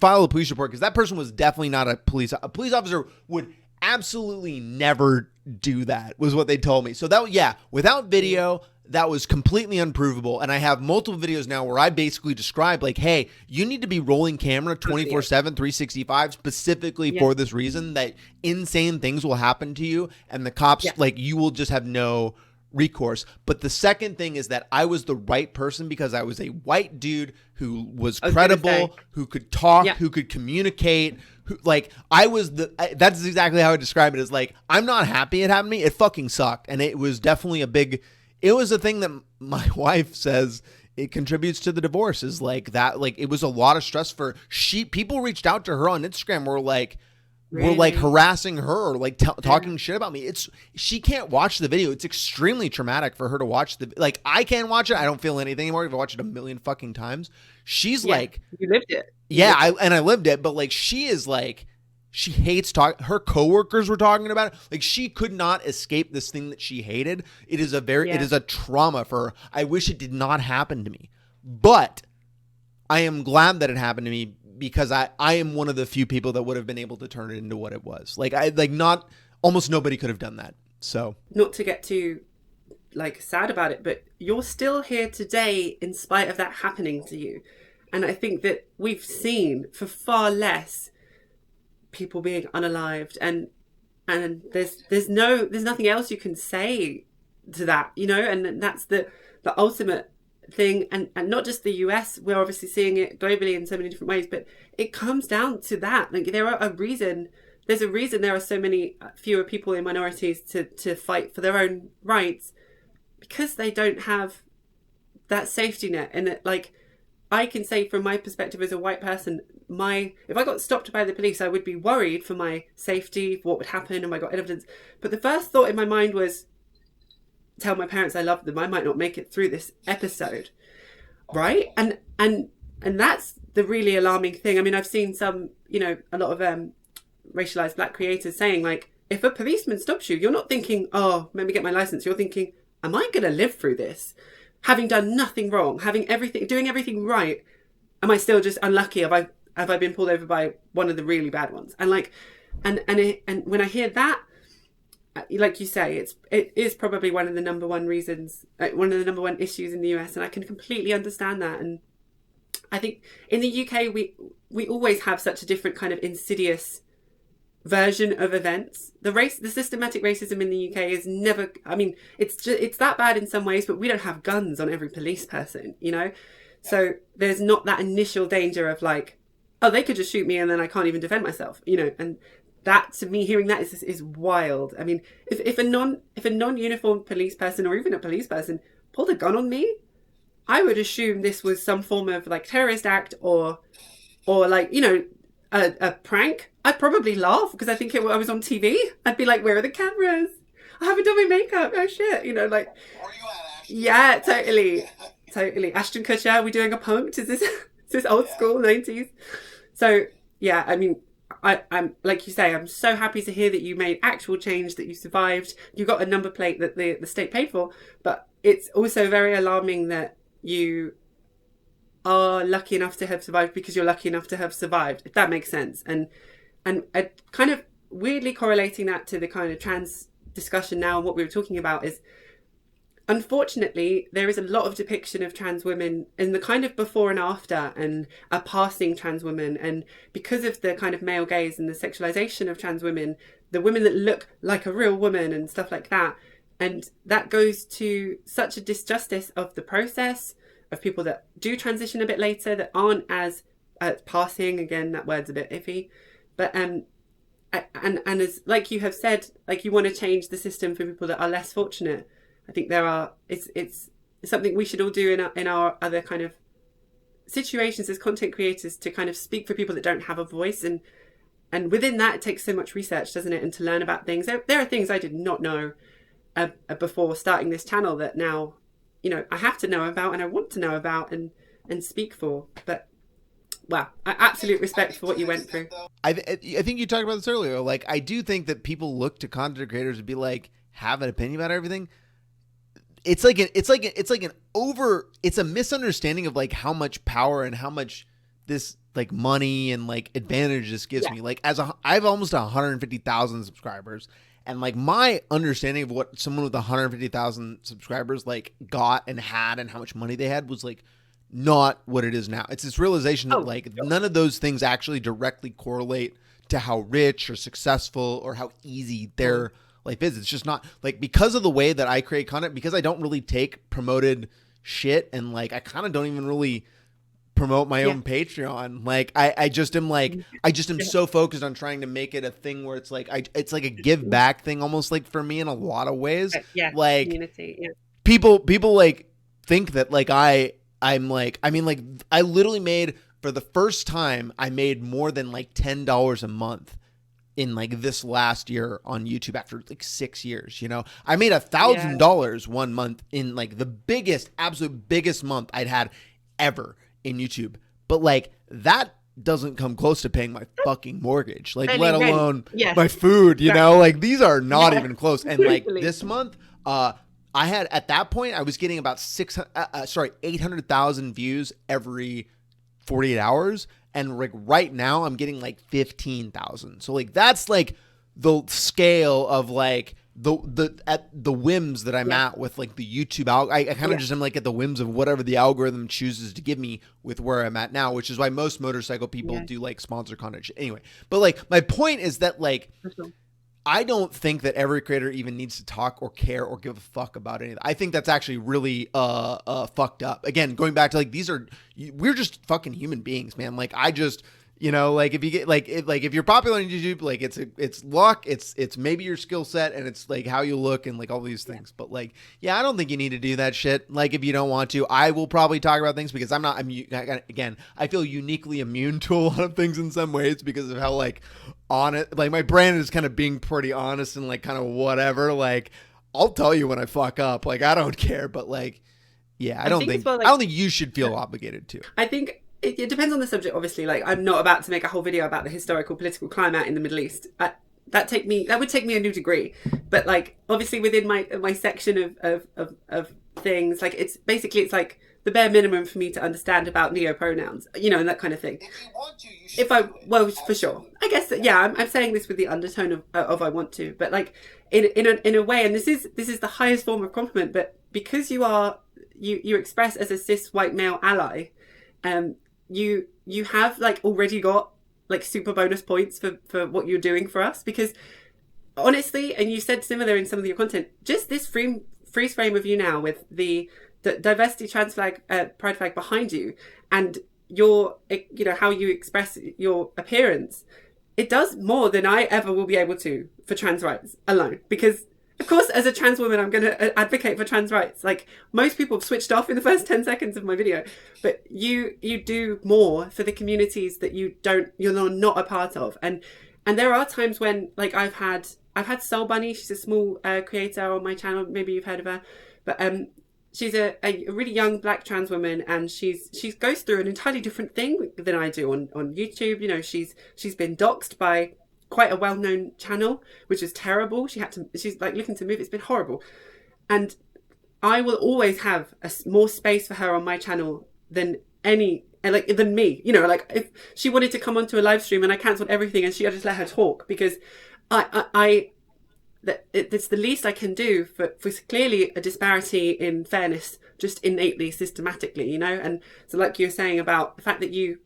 file a police report," because that person was definitely not a police. A police officer would absolutely never do that, was what they told me. So that, without video, that was completely unprovable. And I have multiple videos now where I basically describe like, hey, you need to be rolling camera 24/7, 365 specifically for this reason, that insane things will happen to you. And the cops, like, you will just have no recourse. But the second thing is that I was the right person because I was a white dude who was credible, who could talk, who could communicate, who, like, I was that's exactly how I describe it, is like, I'm not happy it happened to me. It fucking sucked. And it was definitely it was a thing that my wife says it contributes to the divorce, is like that. Like, it was a lot of stress for people reached out to her on Instagram, were like harassing her, or like talking shit about me. She can't watch the video. It's extremely traumatic for her to watch like, I can't watch it. I don't feel anything anymore. I've watched it a million fucking times. She's like, you lived it. I lived it. But like, she is like, she hates her coworkers were talking about it. Like, she could not escape this thing that she hated. It is a trauma for her. I wish it did not happen to me, but I am glad that it happened to me, because I am one of the few people that would have been able to turn it into what it was. Like, almost nobody could have done that. So, not to get too like sad about it, but you're still here today in spite of that happening to you. And I think that we've seen for far less people being unalived, and there's nothing else you can say to that, you know. And that's the ultimate thing, and not just the US. We're obviously seeing it globally in so many different ways, but it comes down to that. Like, there's a reason there are so many fewer people in minorities to fight for their own rights, because they don't have that safety net. And that, like, I can say from my perspective as a white person, if I got stopped by the police, I would be worried for my safety, for what would happen, and I got evidence. But the first thought in my mind was, tell my parents I love them. I might not make it through this episode, right? And that's the really alarming thing. I mean, I've seen some, you know, a lot of racialized black creators saying, like, if a policeman stops you, you're not thinking, oh, let me get my license. You're thinking, am I going to live through this? Having done nothing wrong, doing everything right, am I still just unlucky? Have I been pulled over by one of the really bad ones? And like, and when I hear that, like you say, it is probably one of the number one reasons, one of the number one issues in the US, and I can completely understand that. And I think in the UK we always have such a different kind of insidious version of events. The systematic racism in the UK is never, I mean, it's that bad in some ways, but we don't have guns on every police person, you know? So there's not that initial danger of like, oh, they could just shoot me and then I can't even defend myself, you know? And that, to me, hearing that is wild. I mean, if a non-uniformed police person, or even a police person, pulled a gun on me, I would assume this was some form of like terrorist act, or like, you know, a prank. I'd probably laugh because I think I was on TV. I'd be like, where are the cameras? I haven't done my makeup. Oh shit, you know, like. Where are you at, Ashton? Yeah, totally. Ashton Kutcher, are we doing a punked? Is this old school 90s? So yeah, I mean, I'm like you say, I'm so happy to hear that you made actual change, that you survived. You got a number plate that the state paid for, but it's also very alarming that you are lucky enough to have survived because you're lucky enough to have survived, if that makes sense. And kind of weirdly correlating that to the kind of trans discussion now, and what we were talking about is, unfortunately, there is a lot of depiction of trans women in the kind of before and after, and a passing trans woman. And because of the kind of male gaze and the sexualization of trans women, the women that look like a real woman and stuff like that, and that goes to such a disjustice of the process of people that do transition a bit later, that aren't as passing. Again, that word's a bit iffy, but and as like you have said, like you want to change the system for people that are less fortunate. I think there are it's something we should all do in our other kind of situations as content creators, to kind of speak for people that don't have a voice, and within that it takes so much research, doesn't it, and to learn about things. There are things I did not know before starting this channel that now, you know, I have to know about and I want to know about and speak for. But wow, absolute respect for what you went through. I think you talked about this earlier. Like, I do think that people look to content creators to be like, have an opinion about everything. It's a misunderstanding of like how much power and how much this like money and like advantage this gives me. Like, I have almost 150,000 subscribers, and like my understanding of what someone with 150,000 subscribers like got and had and how much money they had was like not what it is now. It's this realization that like none of those things actually directly correlate to how rich or successful or how easy their life is. It's just not like, because of the way that I create content, because I don't really take promoted shit, and like I kind of don't even really promote my own Patreon. Like I just am so focused on trying to make it a thing where it's like it's like a give back thing almost, like for me in a lot of ways. Like Community, people like think that like I'm like, I mean, like I literally made, for the first time, I made more than like $10 a month in like this last year on YouTube after like 6 years. You know, I made $1,000 one month in like the absolute biggest month I'd had ever in YouTube. But like that doesn't come close to paying my fucking mortgage, like let alone my food, you know, like these are not even close. And like this month, I had, at that point, I was getting about 800,000 views every 48 hours. And like right now I'm getting like 15,000. So like, that's like the scale of like the whims that I'm at with like the YouTube I kind of just am like at the whims of whatever the algorithm chooses to give me with where I'm at now, which is why most motorcycle people do like sponsor content anyway. But like my point is that like I don't think that every creator even needs to talk or care or give a fuck about anything. I think that's actually really fucked up. Again, going back to like, we're just fucking human beings, man. Like I just, you know, like if you get if you're popular on YouTube, like it's luck, it's maybe your skill set, and it's like how you look and like all these things. But like, I don't think you need to do that shit. Like if you don't want to, I will probably talk about things because again, I feel uniquely immune to a lot of things in some ways because of how like honest, like my brand is kind of being pretty honest and like kind of whatever. Like I'll tell you when I fuck up. Like I don't care, but like, I don't think you should feel obligated to. I think it depends on the subject, obviously. Like, I'm not about to make a whole video about the historical political climate in the Middle East. That would take me a new degree. But like, obviously, within my section of things, like it's like the bare minimum for me to understand about neo-pronouns, you know, and that kind of thing. If you want to, you should. For sure. I guess that, I'm saying this with the undertone of I want to, but like in a way, and this is the highest form of compliment, but because you express as a cis white male ally, you have like already got like super bonus points for what you're doing for us, because honestly, and you said similar in some of your content, just this freeze frame of you now with the diversity trans flag, pride flag behind you, and your, you know, how you express your appearance, it does more than I ever will be able to for trans rights alone. Because of course, as a trans woman, I'm going to advocate for trans rights. Like, most people have switched off in the first 10 seconds of my video, but you do more for the communities that you're not a part of. And there are times when, like, I've had Soul Bunny. She's a small creator on my channel. Maybe you've heard of her, but she's a really young Black trans woman, and she goes through an entirely different thing than I do on YouTube. You know, she's been doxxed by quite a well-known channel, which is terrible. She's like looking to move. It's been horrible. And I will always have more space for her on my channel than than me. You know, like if she wanted to come onto a live stream and I cancelled everything and I just let her talk, because it's the least I can do for clearly a disparity in fairness, just innately, systematically, you know. And so like you were saying about the fact that you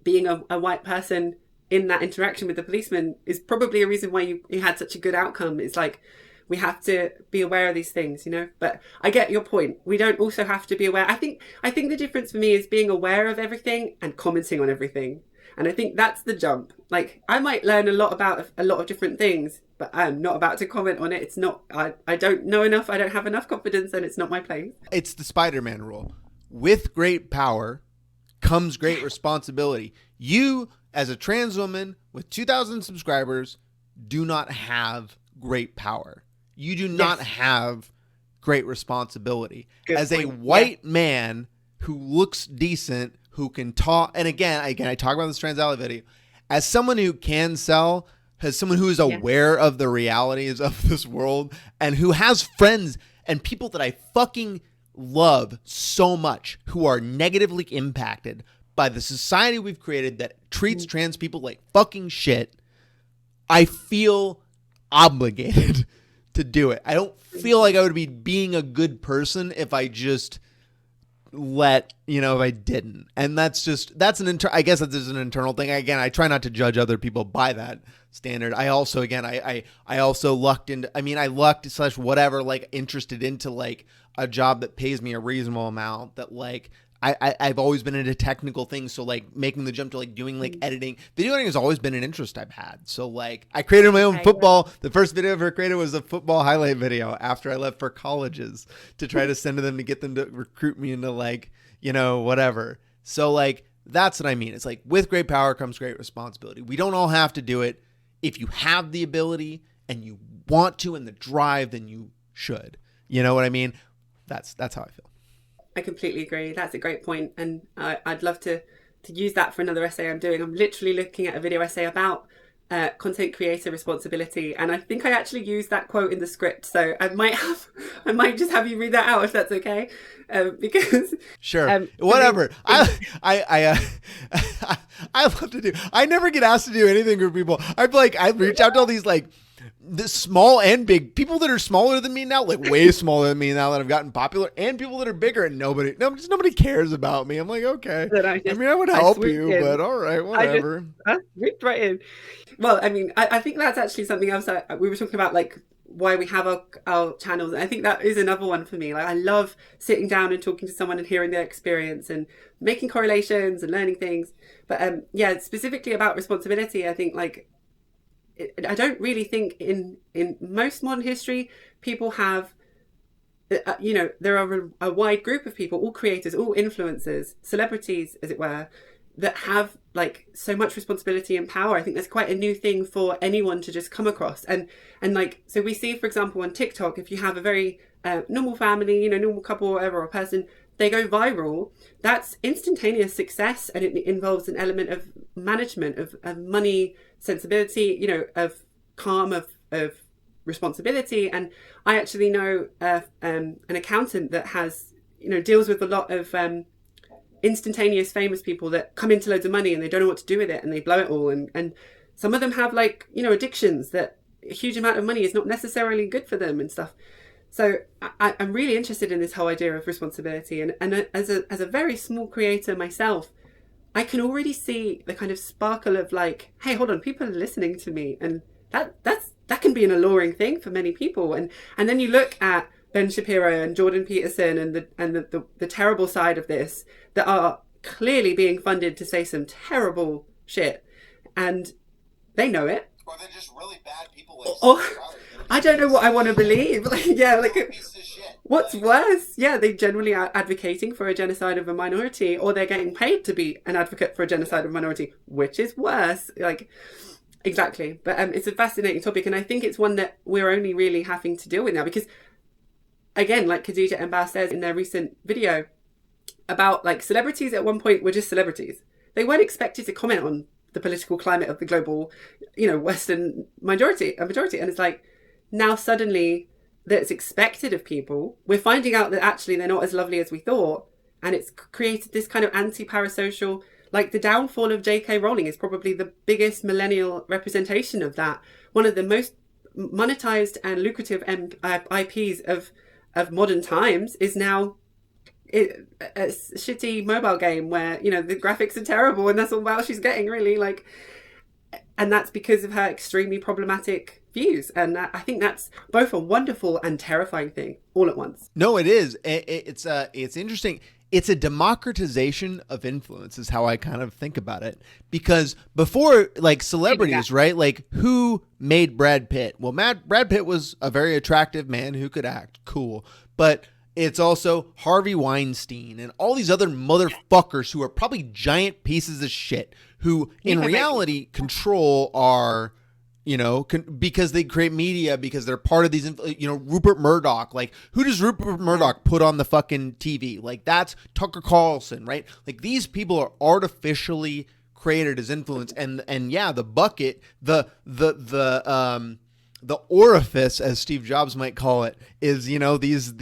being a white person in that interaction with the policeman is probably a reason why you had such a good outcome. It's like, we have to be aware of these things, you know. But I get your point. We don't also have to be aware. I think the difference for me is being aware of everything and commenting on everything. And I think that's the jump. Like, I might learn a lot about a lot of different things, but I'm not about to comment on it. It's not, I don't know enough. I don't have enough confidence, and it's not my place. It's the Spider-Man rule. With great power comes great responsibility. You, as a trans woman with 2,000 subscribers, do not have great power. You do not have great responsibility. Good as point. A white man who looks decent, who can talk, and again, I talk about this trans ally video, as someone who can sell, as someone who is aware of the realities of this world, and who has friends and people that I fucking love so much who are negatively impacted by the society we've created that treats trans people like fucking shit, I feel obligated to do it. I don't feel like I would be being a good person if I just if I didn't. And that's I guess that's just an internal thing. Again, I try not to judge other people by that standard. I also, again, I also lucked into, I lucked / whatever, like interested into like a job that pays me a reasonable amount, that like, I've always been into technical things. So like making the jump to like doing like editing, video editing has always been an interest I've had. So like I created my own football. The first video I ever created was a football highlight video after I left for colleges to try to send to them to get them to recruit me into like, whatever. So like, that's what I mean. It's like with great power comes great responsibility. We don't all have to do it. If you have the ability and you want to and the drive, then you should. You know what I mean? That's how I feel. I completely agree. That's a great point. And I'd love to use that for another essay I'm doing. I'm literally looking at a video essay about content creator responsibility. And I think I actually used that quote in the script. So I might just have you read that out if that's okay. Because sure, whatever. I love to do. I never get asked to do anything for people. I reach out to all these like the small and big people that are smaller than me now, like way smaller than me now that I've gotten popular, and people that are bigger, and nobody cares about me. I'm like, okay. I would help you, but all right, whatever. I swooped right in. Well, I think that's actually something else that we were talking about, like why we have our channels. And I think that is another one for me. Like I love sitting down and talking to someone and hearing their experience and making correlations and learning things. But specifically about responsibility, I think like, I don't really think in most modern history people have, there are a wide group of people, all creators, all influencers, celebrities, as it were, that have like so much responsibility and power. I think that's quite a new thing for anyone to just come across. And like, so we see, for example, on TikTok, if you have a very normal family, normal couple or whatever, or person, they go viral, that's instantaneous success, and it involves an element of management, of money sensibility, of calm, of responsibility. And I actually know an accountant that has, deals with a lot of instantaneous famous people that come into loads of money and they don't know what to do with it and they blow it all. And some of them have like, addictions that a huge amount of money is not necessarily good for them and stuff. So I'm really interested in this whole idea of responsibility. And as a very small creator myself, I can already see the kind of sparkle of like, hey, hold on, people are listening to me. And that can be an alluring thing for many people. And then you look at Ben Shapiro and Jordan Peterson and the terrible side of this that are clearly being funded to say some terrible shit. And they know it. Or they're just really bad people. I don't know what I want to believe. What's worse? Yeah, they generally are advocating for a genocide of a minority, or they're getting paid to be an advocate for a genocide of a minority, which is worse. Like, exactly. But it's a fascinating topic, and I think it's one that we're only really having to deal with now because, again, like Khadija and Bas says in their recent video about like celebrities at one point were just celebrities. They weren't expected to comment on the political climate of the global, Western majority. And it's like, now suddenly that's expected of people, we're finding out that actually they're not as lovely as we thought. And it's created this kind of anti-parasocial, like the downfall of J.K. Rowling is probably the biggest millennial representation of that. One of the most monetized and lucrative IPs of modern times is now a shitty mobile game where, you know, the graphics are terrible and that's all she's getting, really. Like, and that's because of her extremely problematic views. And I think that's both a wonderful and terrifying thing all at once. No, it is. It's interesting. It's a democratization of influence is how I kind of think about it. Because before, like, celebrities, right? Like, who made Brad Pitt? Well, Brad Pitt was a very attractive man who could act. Cool. But it's also Harvey Weinstein and all these other motherfuckers who are probably giant pieces of shit who in reality control our, you know, because they create media, because they're part of these, you know, Rupert Murdoch. Like, who does Rupert Murdoch put on the fucking TV? Like, that's Tucker Carlson, right? Like, these people are artificially created as influence. And yeah, the bucket, the orifice, as Steve Jobs might call it, is, you know, these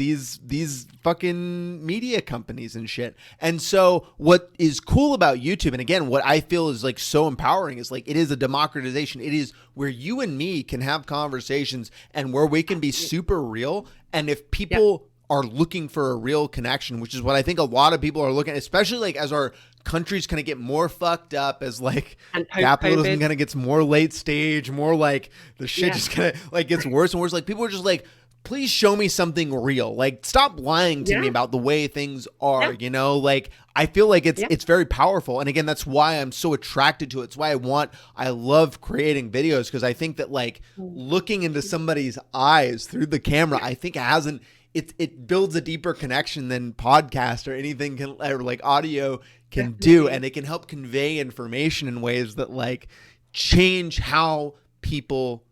fucking media companies and shit. And so what is cool about YouTube, and again, what I feel is like so empowering, is like, it is a democratization. It is where you and me can have conversations and where we can be super real. And if people are looking for a real connection, which is what I think a lot of people are looking at, especially like as our country's going to get more fucked up, as like capitalism kind of gets more late stage, more like the shit just kind of like gets worse and worse. Like, people are just like, please show me something real. Like, stop lying to me about the way things are, you know? Like, I feel like it's very powerful. And again, that's why I'm so attracted to it. It's why I love creating videos, because I think that, like, looking into somebody's eyes through the camera, I think it builds a deeper connection than podcast or anything or like audio can do. And it can help convey information in ways that, like, change how people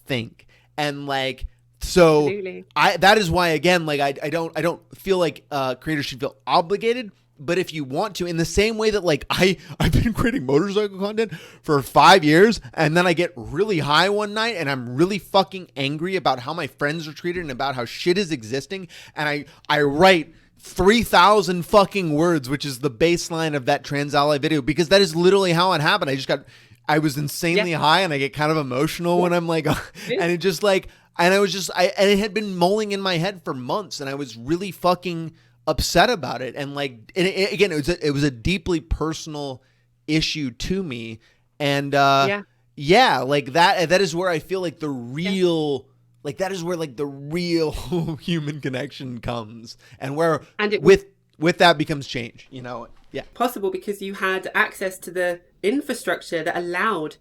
think. And, like, so that is why, again, like, I don't feel like creators should feel obligated. But if you want to, in the same way that, like, I've been creating motorcycle content for 5 years, and then I get really high one night and I'm really fucking angry about how my friends are treated and about how shit is existing, and I write 3,000 fucking words, which is the baseline of that Trans Ally video, because that is literally how it happened. I was insanely high, and I get kind of emotional when I'm like, and it just like, and and it had been mulling in my head for months, and I was really fucking upset about it. And like, again, it was a deeply personal issue to me. And like that is where I feel like the real, like, that is where, like, the real human connection comes, and where with that becomes change, you know? Yeah. Possible because you had access to the infrastructure that allowed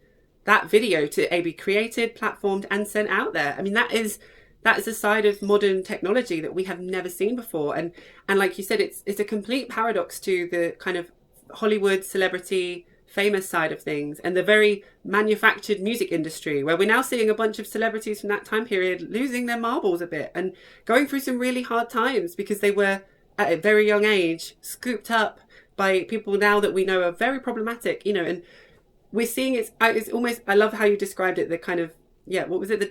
that video to be created, platformed, and sent out there. I mean, that is a side of modern technology that we have never seen before. And like you said, it's a complete paradox to the kind of Hollywood celebrity famous side of things and the very manufactured music industry, where we're now seeing a bunch of celebrities from that time period losing their marbles a bit and going through some really hard times because they were at a very young age scooped up by people now that we know are very problematic, you know. And we're seeing it's almost, I love how you described it, the kind of, what was it, the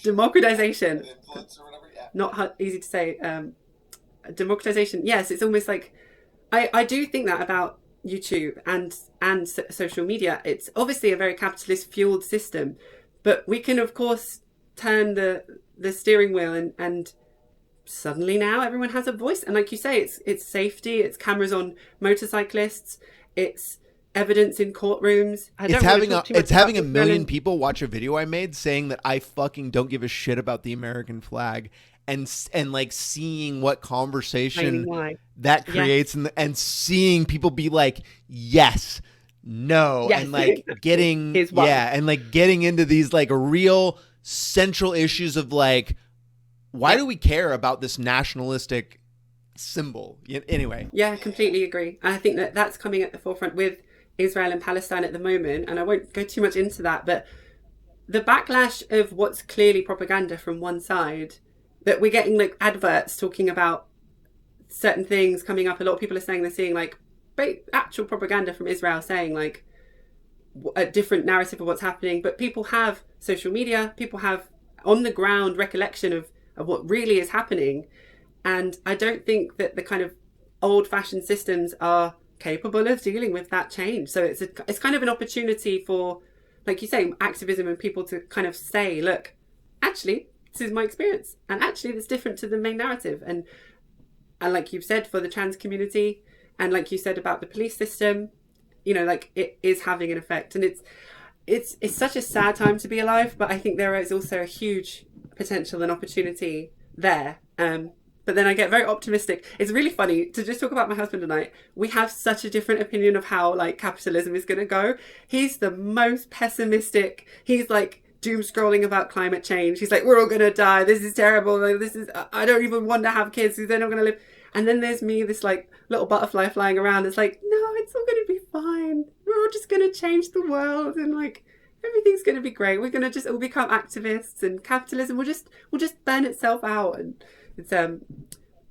democratization. Influence or whatever, Not easy to say. Democratization. Yes, it's almost like I do think that about YouTube and social media. It's obviously a very capitalist fueled system, but we can of course turn the steering wheel and suddenly now everyone has a voice. And like you say, it's safety, it's cameras on motorcyclists, it's evidence in courtrooms. It's having a million people watch a video I made saying that I fucking don't give a shit about the American flag, and like seeing what conversation that creates, and seeing people be like, yes, no, and like getting and like getting into these like real central issues of like, why do we care about this nationalistic symbol? Anyway. Yeah, completely agree. I think that's coming at the forefront with Israel and Palestine at the moment, and I won't go too much into that, but the backlash of what's clearly propaganda from one side, that we're getting like adverts talking about certain things coming up. A lot of people are saying they're seeing like actual propaganda from Israel saying like a different narrative of what's happening, but people have social media, people have on the ground recollection of what really is happening. And I don't think that the kind of old fashioned systems are capable of dealing with that change. So it's kind of an opportunity for, like you say, activism and people to kind of say, look, actually, this is my experience. And actually, it's different to the main narrative. And like you've said, for the trans community, and like you said about the police system, you know, like it is having an effect. And it's such a sad time to be alive, but I think there is also a huge potential and opportunity there. But then I get very optimistic. It's really funny to just talk about my husband and I. We have such a different opinion of how like capitalism is going to go. He's the most pessimistic. He's like doom scrolling about climate change. He's like, we're all going to die. This is terrible. Like, I don't even want to have kids because they're not going to live. And then there's me, this like little butterfly flying around. It's like, no, it's all going to be fine. We're all just going to change the world, and like everything's going to be great. We're going to just all become activists, and capitalism will just burn itself out. And it's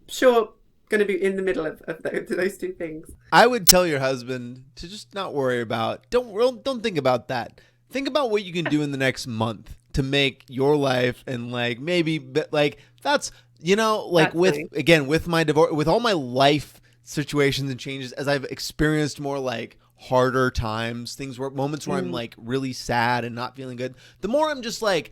sure going to be in the middle of those two things. I would tell your husband to just not worry about. Don't think about that. Think about what you can do in the next month to make your life, and like maybe like that's, you know, like with my divorce, with all my life situations and changes, as I've experienced more like harder times, moments where I'm like really sad and not feeling good, the more I'm just like,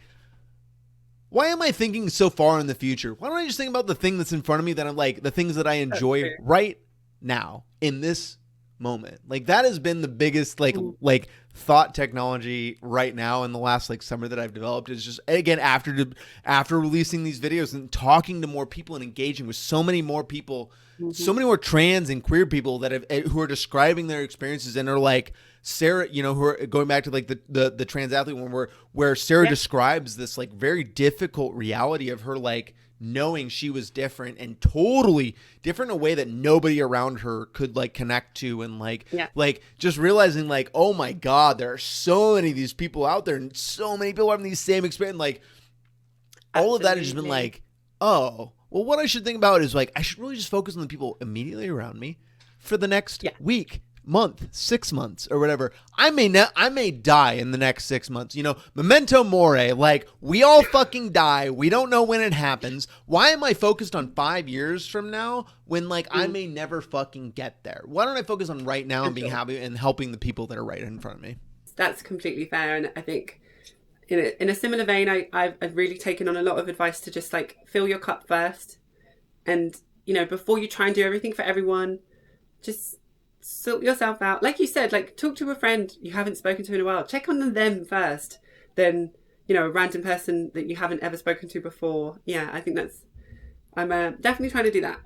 why am I thinking so far in the future? Why don't I just think about the thing that's in front of me, that I'm like, the things that I enjoy right now in this moment? Like that has been the biggest like thought technology right now in the last like summer that I've developed, is just, again, after releasing these videos and talking to more people and engaging with so many more people, so many more trans and queer people that who are describing their experiences and are like Sarah, you know, who are going back to like the trans athlete one, where Sarah describes this like very difficult reality of her like knowing she was different and totally different in a way that nobody around her could like connect to, and like just realizing like, oh my God, there are so many of these people out there, and so many people having these same experience. Like all of that has just been like, oh, well, what I should think about is like, I should really just focus on the people immediately around me for the next week, month, 6 months, or whatever. I may die in the next 6 months. You know, memento mori. Like we all fucking die. We don't know when it happens. Why am I focused on 5 years from now when like I may never fucking get there? Why don't I focus on right now and being happy and helping the people that are right in front of me? That's completely fair, and I think in a similar vein, I've really taken on a lot of advice to just like fill your cup first, and you know, before you try and do everything for everyone, just sort yourself out. Like you said, like talk to a friend you haven't spoken to in a while. Check on them first, then, you know, a random person that you haven't ever spoken to before. Yeah, I think I'm definitely trying to do that.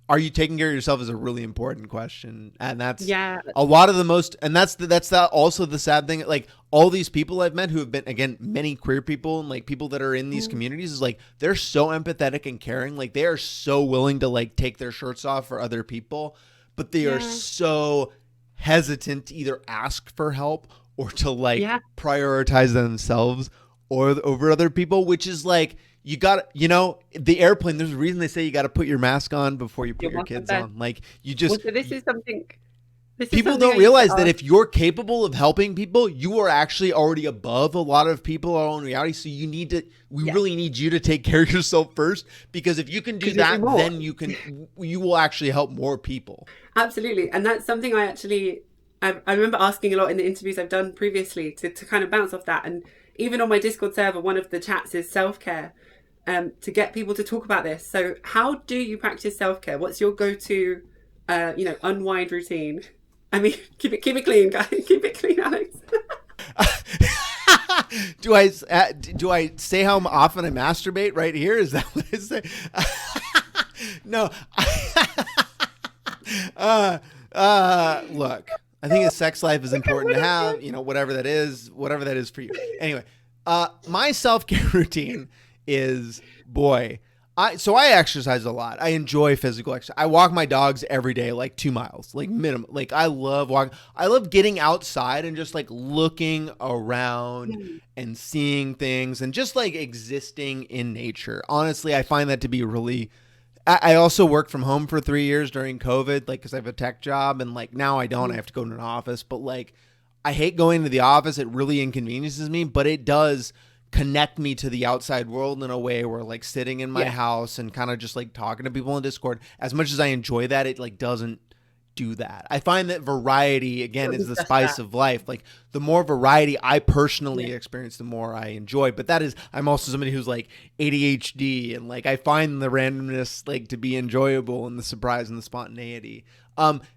Are you taking care of yourself is a really important question. And that's a lot of the most, and that's also the sad thing. Like all these people I've met who have been, again, many queer people and like people that are in these communities, is like, they're so empathetic and caring. Like they are so willing to like take their shirts off for other people, but they are so hesitant to either ask for help or to like prioritize themselves or over other people, which is like, you got, you know, the airplane, there's a reason they say you got to put your mask on before you put your kids on. Like you just, so this is something people don't realize that if you're capable of helping people, you are actually already above a lot of people in reality. So you need to, we really need you to take care of yourself first, because if you can do that, then you will actually help more people. Absolutely. And that's something I remember asking a lot in the interviews I've done previously to kind of bounce off that. And even on my Discord server, one of the chats is self-care, to get people to talk about this. So how do you practice self-care? What's your go-to, unwind routine? I mean, keep it clean, guys. Keep it clean, Alex. Do I say how often I masturbate right here? Is that what I say? No. Look, I think a sex life is important to have, you know, whatever that is for you. Anyway, my self-care routine is, I exercise a lot. I enjoy physical exercise. I walk my dogs every day, like 2 miles, like minimum. Like I love walking. I love getting outside and just like looking around and seeing things and just like existing in nature. Honestly, I find that to be really, I also worked from home for 3 years during COVID, like, cause I have a tech job, and like now I don't, I have to go to an office, but like, I hate going to the office. It really inconveniences me, but it does connect me to the outside world in a way where like sitting in my house and kind of just like talking to people in Discord, as much as I enjoy that, it like doesn't do that. I find that variety, again, is the spice of life. Like the more variety I personally experience, the more I enjoy. But that is, I'm also somebody who's like ADHD, and like I find the randomness like to be enjoyable, and the surprise and the spontaneity.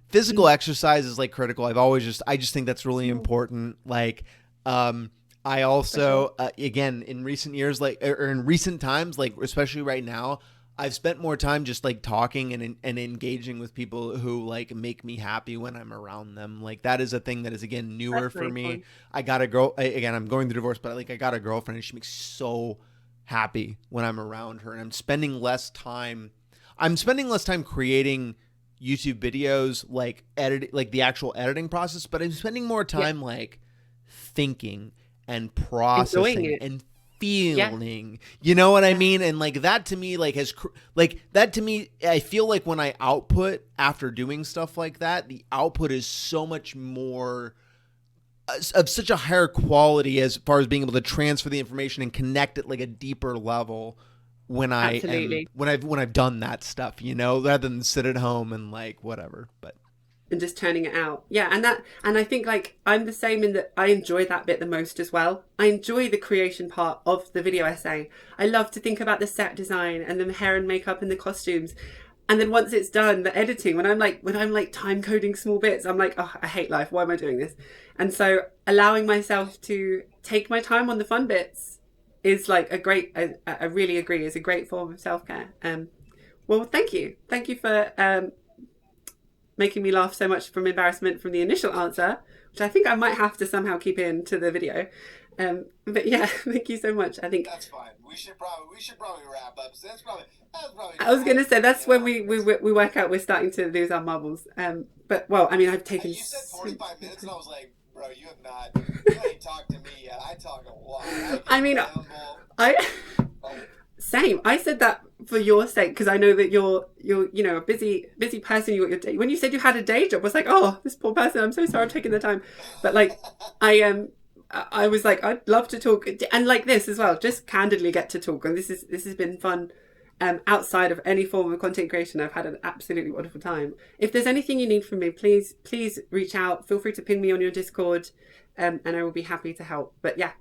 Physical exercise is like critical. I just think that's really important. Like, I also, again, in recent years, like, or in recent times, like, especially right now, I've spent more time just like talking and engaging with people who like make me happy when I'm around them. Like that is a thing that is, again, newer for me. Fun. I got a girl, again, I'm going through divorce, but like I got a girlfriend and she makes me so happy when I'm around her, and I'm spending less time creating YouTube videos, like like the actual editing process, but I'm spending more time like thinking and processing and feeling, you know what I mean? And like that to me, like I feel like when I output after doing stuff like that, the output is so much more of such a higher quality as far as being able to transfer the information and connect at like a deeper level when I've done that stuff, you know, rather than sit at home and like whatever, but. And just turning it out. Yeah. And I think like I'm the same in that I enjoy that bit the most as well. I enjoy the creation part of the video essay. I love to think about the set design and the hair and makeup and the costumes. And then once it's done, the editing, when I'm like time coding small bits, I'm like, oh, I hate life. Why am I doing this? And so allowing myself to take my time on the fun bits is like I really agree, is a great form of self-care. Well, thank you. Thank you for, making me laugh so much from embarrassment from the initial answer, which I think I might have to somehow keep into the video. But yeah, thank you so much. I think that's fine. We should probably wrap up. So that's probably I was gonna say that's when we work out we're starting to lose our marbles. But well, I mean, I've taken. You said 45 minutes, and I was like, bro, you ain't talked to me yet. I talk a lot. I mean, same. I said that for your sake because I know that you're a busy person. You got your day. When you said you had a day job, I was like, oh, this poor person. I'm so sorry I'm taking the time. But like, I was like, I'd love to talk, and like this as well, just candidly get to talk. And this has been fun. Outside of any form of content creation, I've had an absolutely wonderful time. If there's anything you need from me, please reach out. Feel free to ping me on your Discord, and I will be happy to help. But yeah,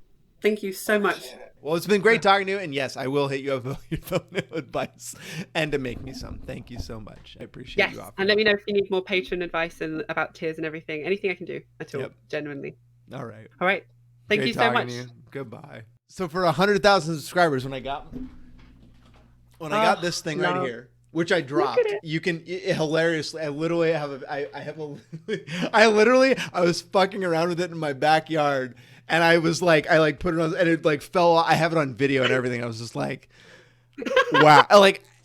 thank you so much. Well, it's been great talking to you, and yes, I will hit you up with your thumbnail advice and to make me some. Thank you so much. I appreciate you. And let me know if you need more patron advice and about tiers and everything. Anything I can do at all, genuinely. All right. Thank you so much. Goodbye. So for 100,000 subscribers, when I got this thing right here, which I dropped, you can hilariously. I literally have I was fucking around with it in my backyard. And I was like, I put it on, and it like fell off. I have it on video and everything. I was just like, wow.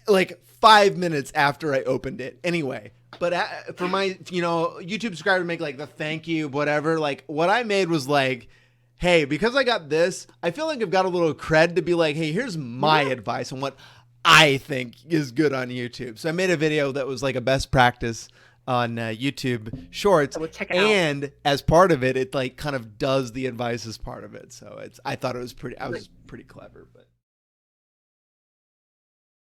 like 5 minutes after I opened it. Anyway, but for my, YouTube subscriber to make like the thank you, whatever, like what I made was like, hey, because I got this, I feel like I've got a little cred to be like, hey, here's my advice on what I think is good on YouTube. So I made a video that was like a best practice on YouTube Shorts, and as part of it, it like kind of does the advice as part of it. So I thought it was pretty. I was pretty clever, but.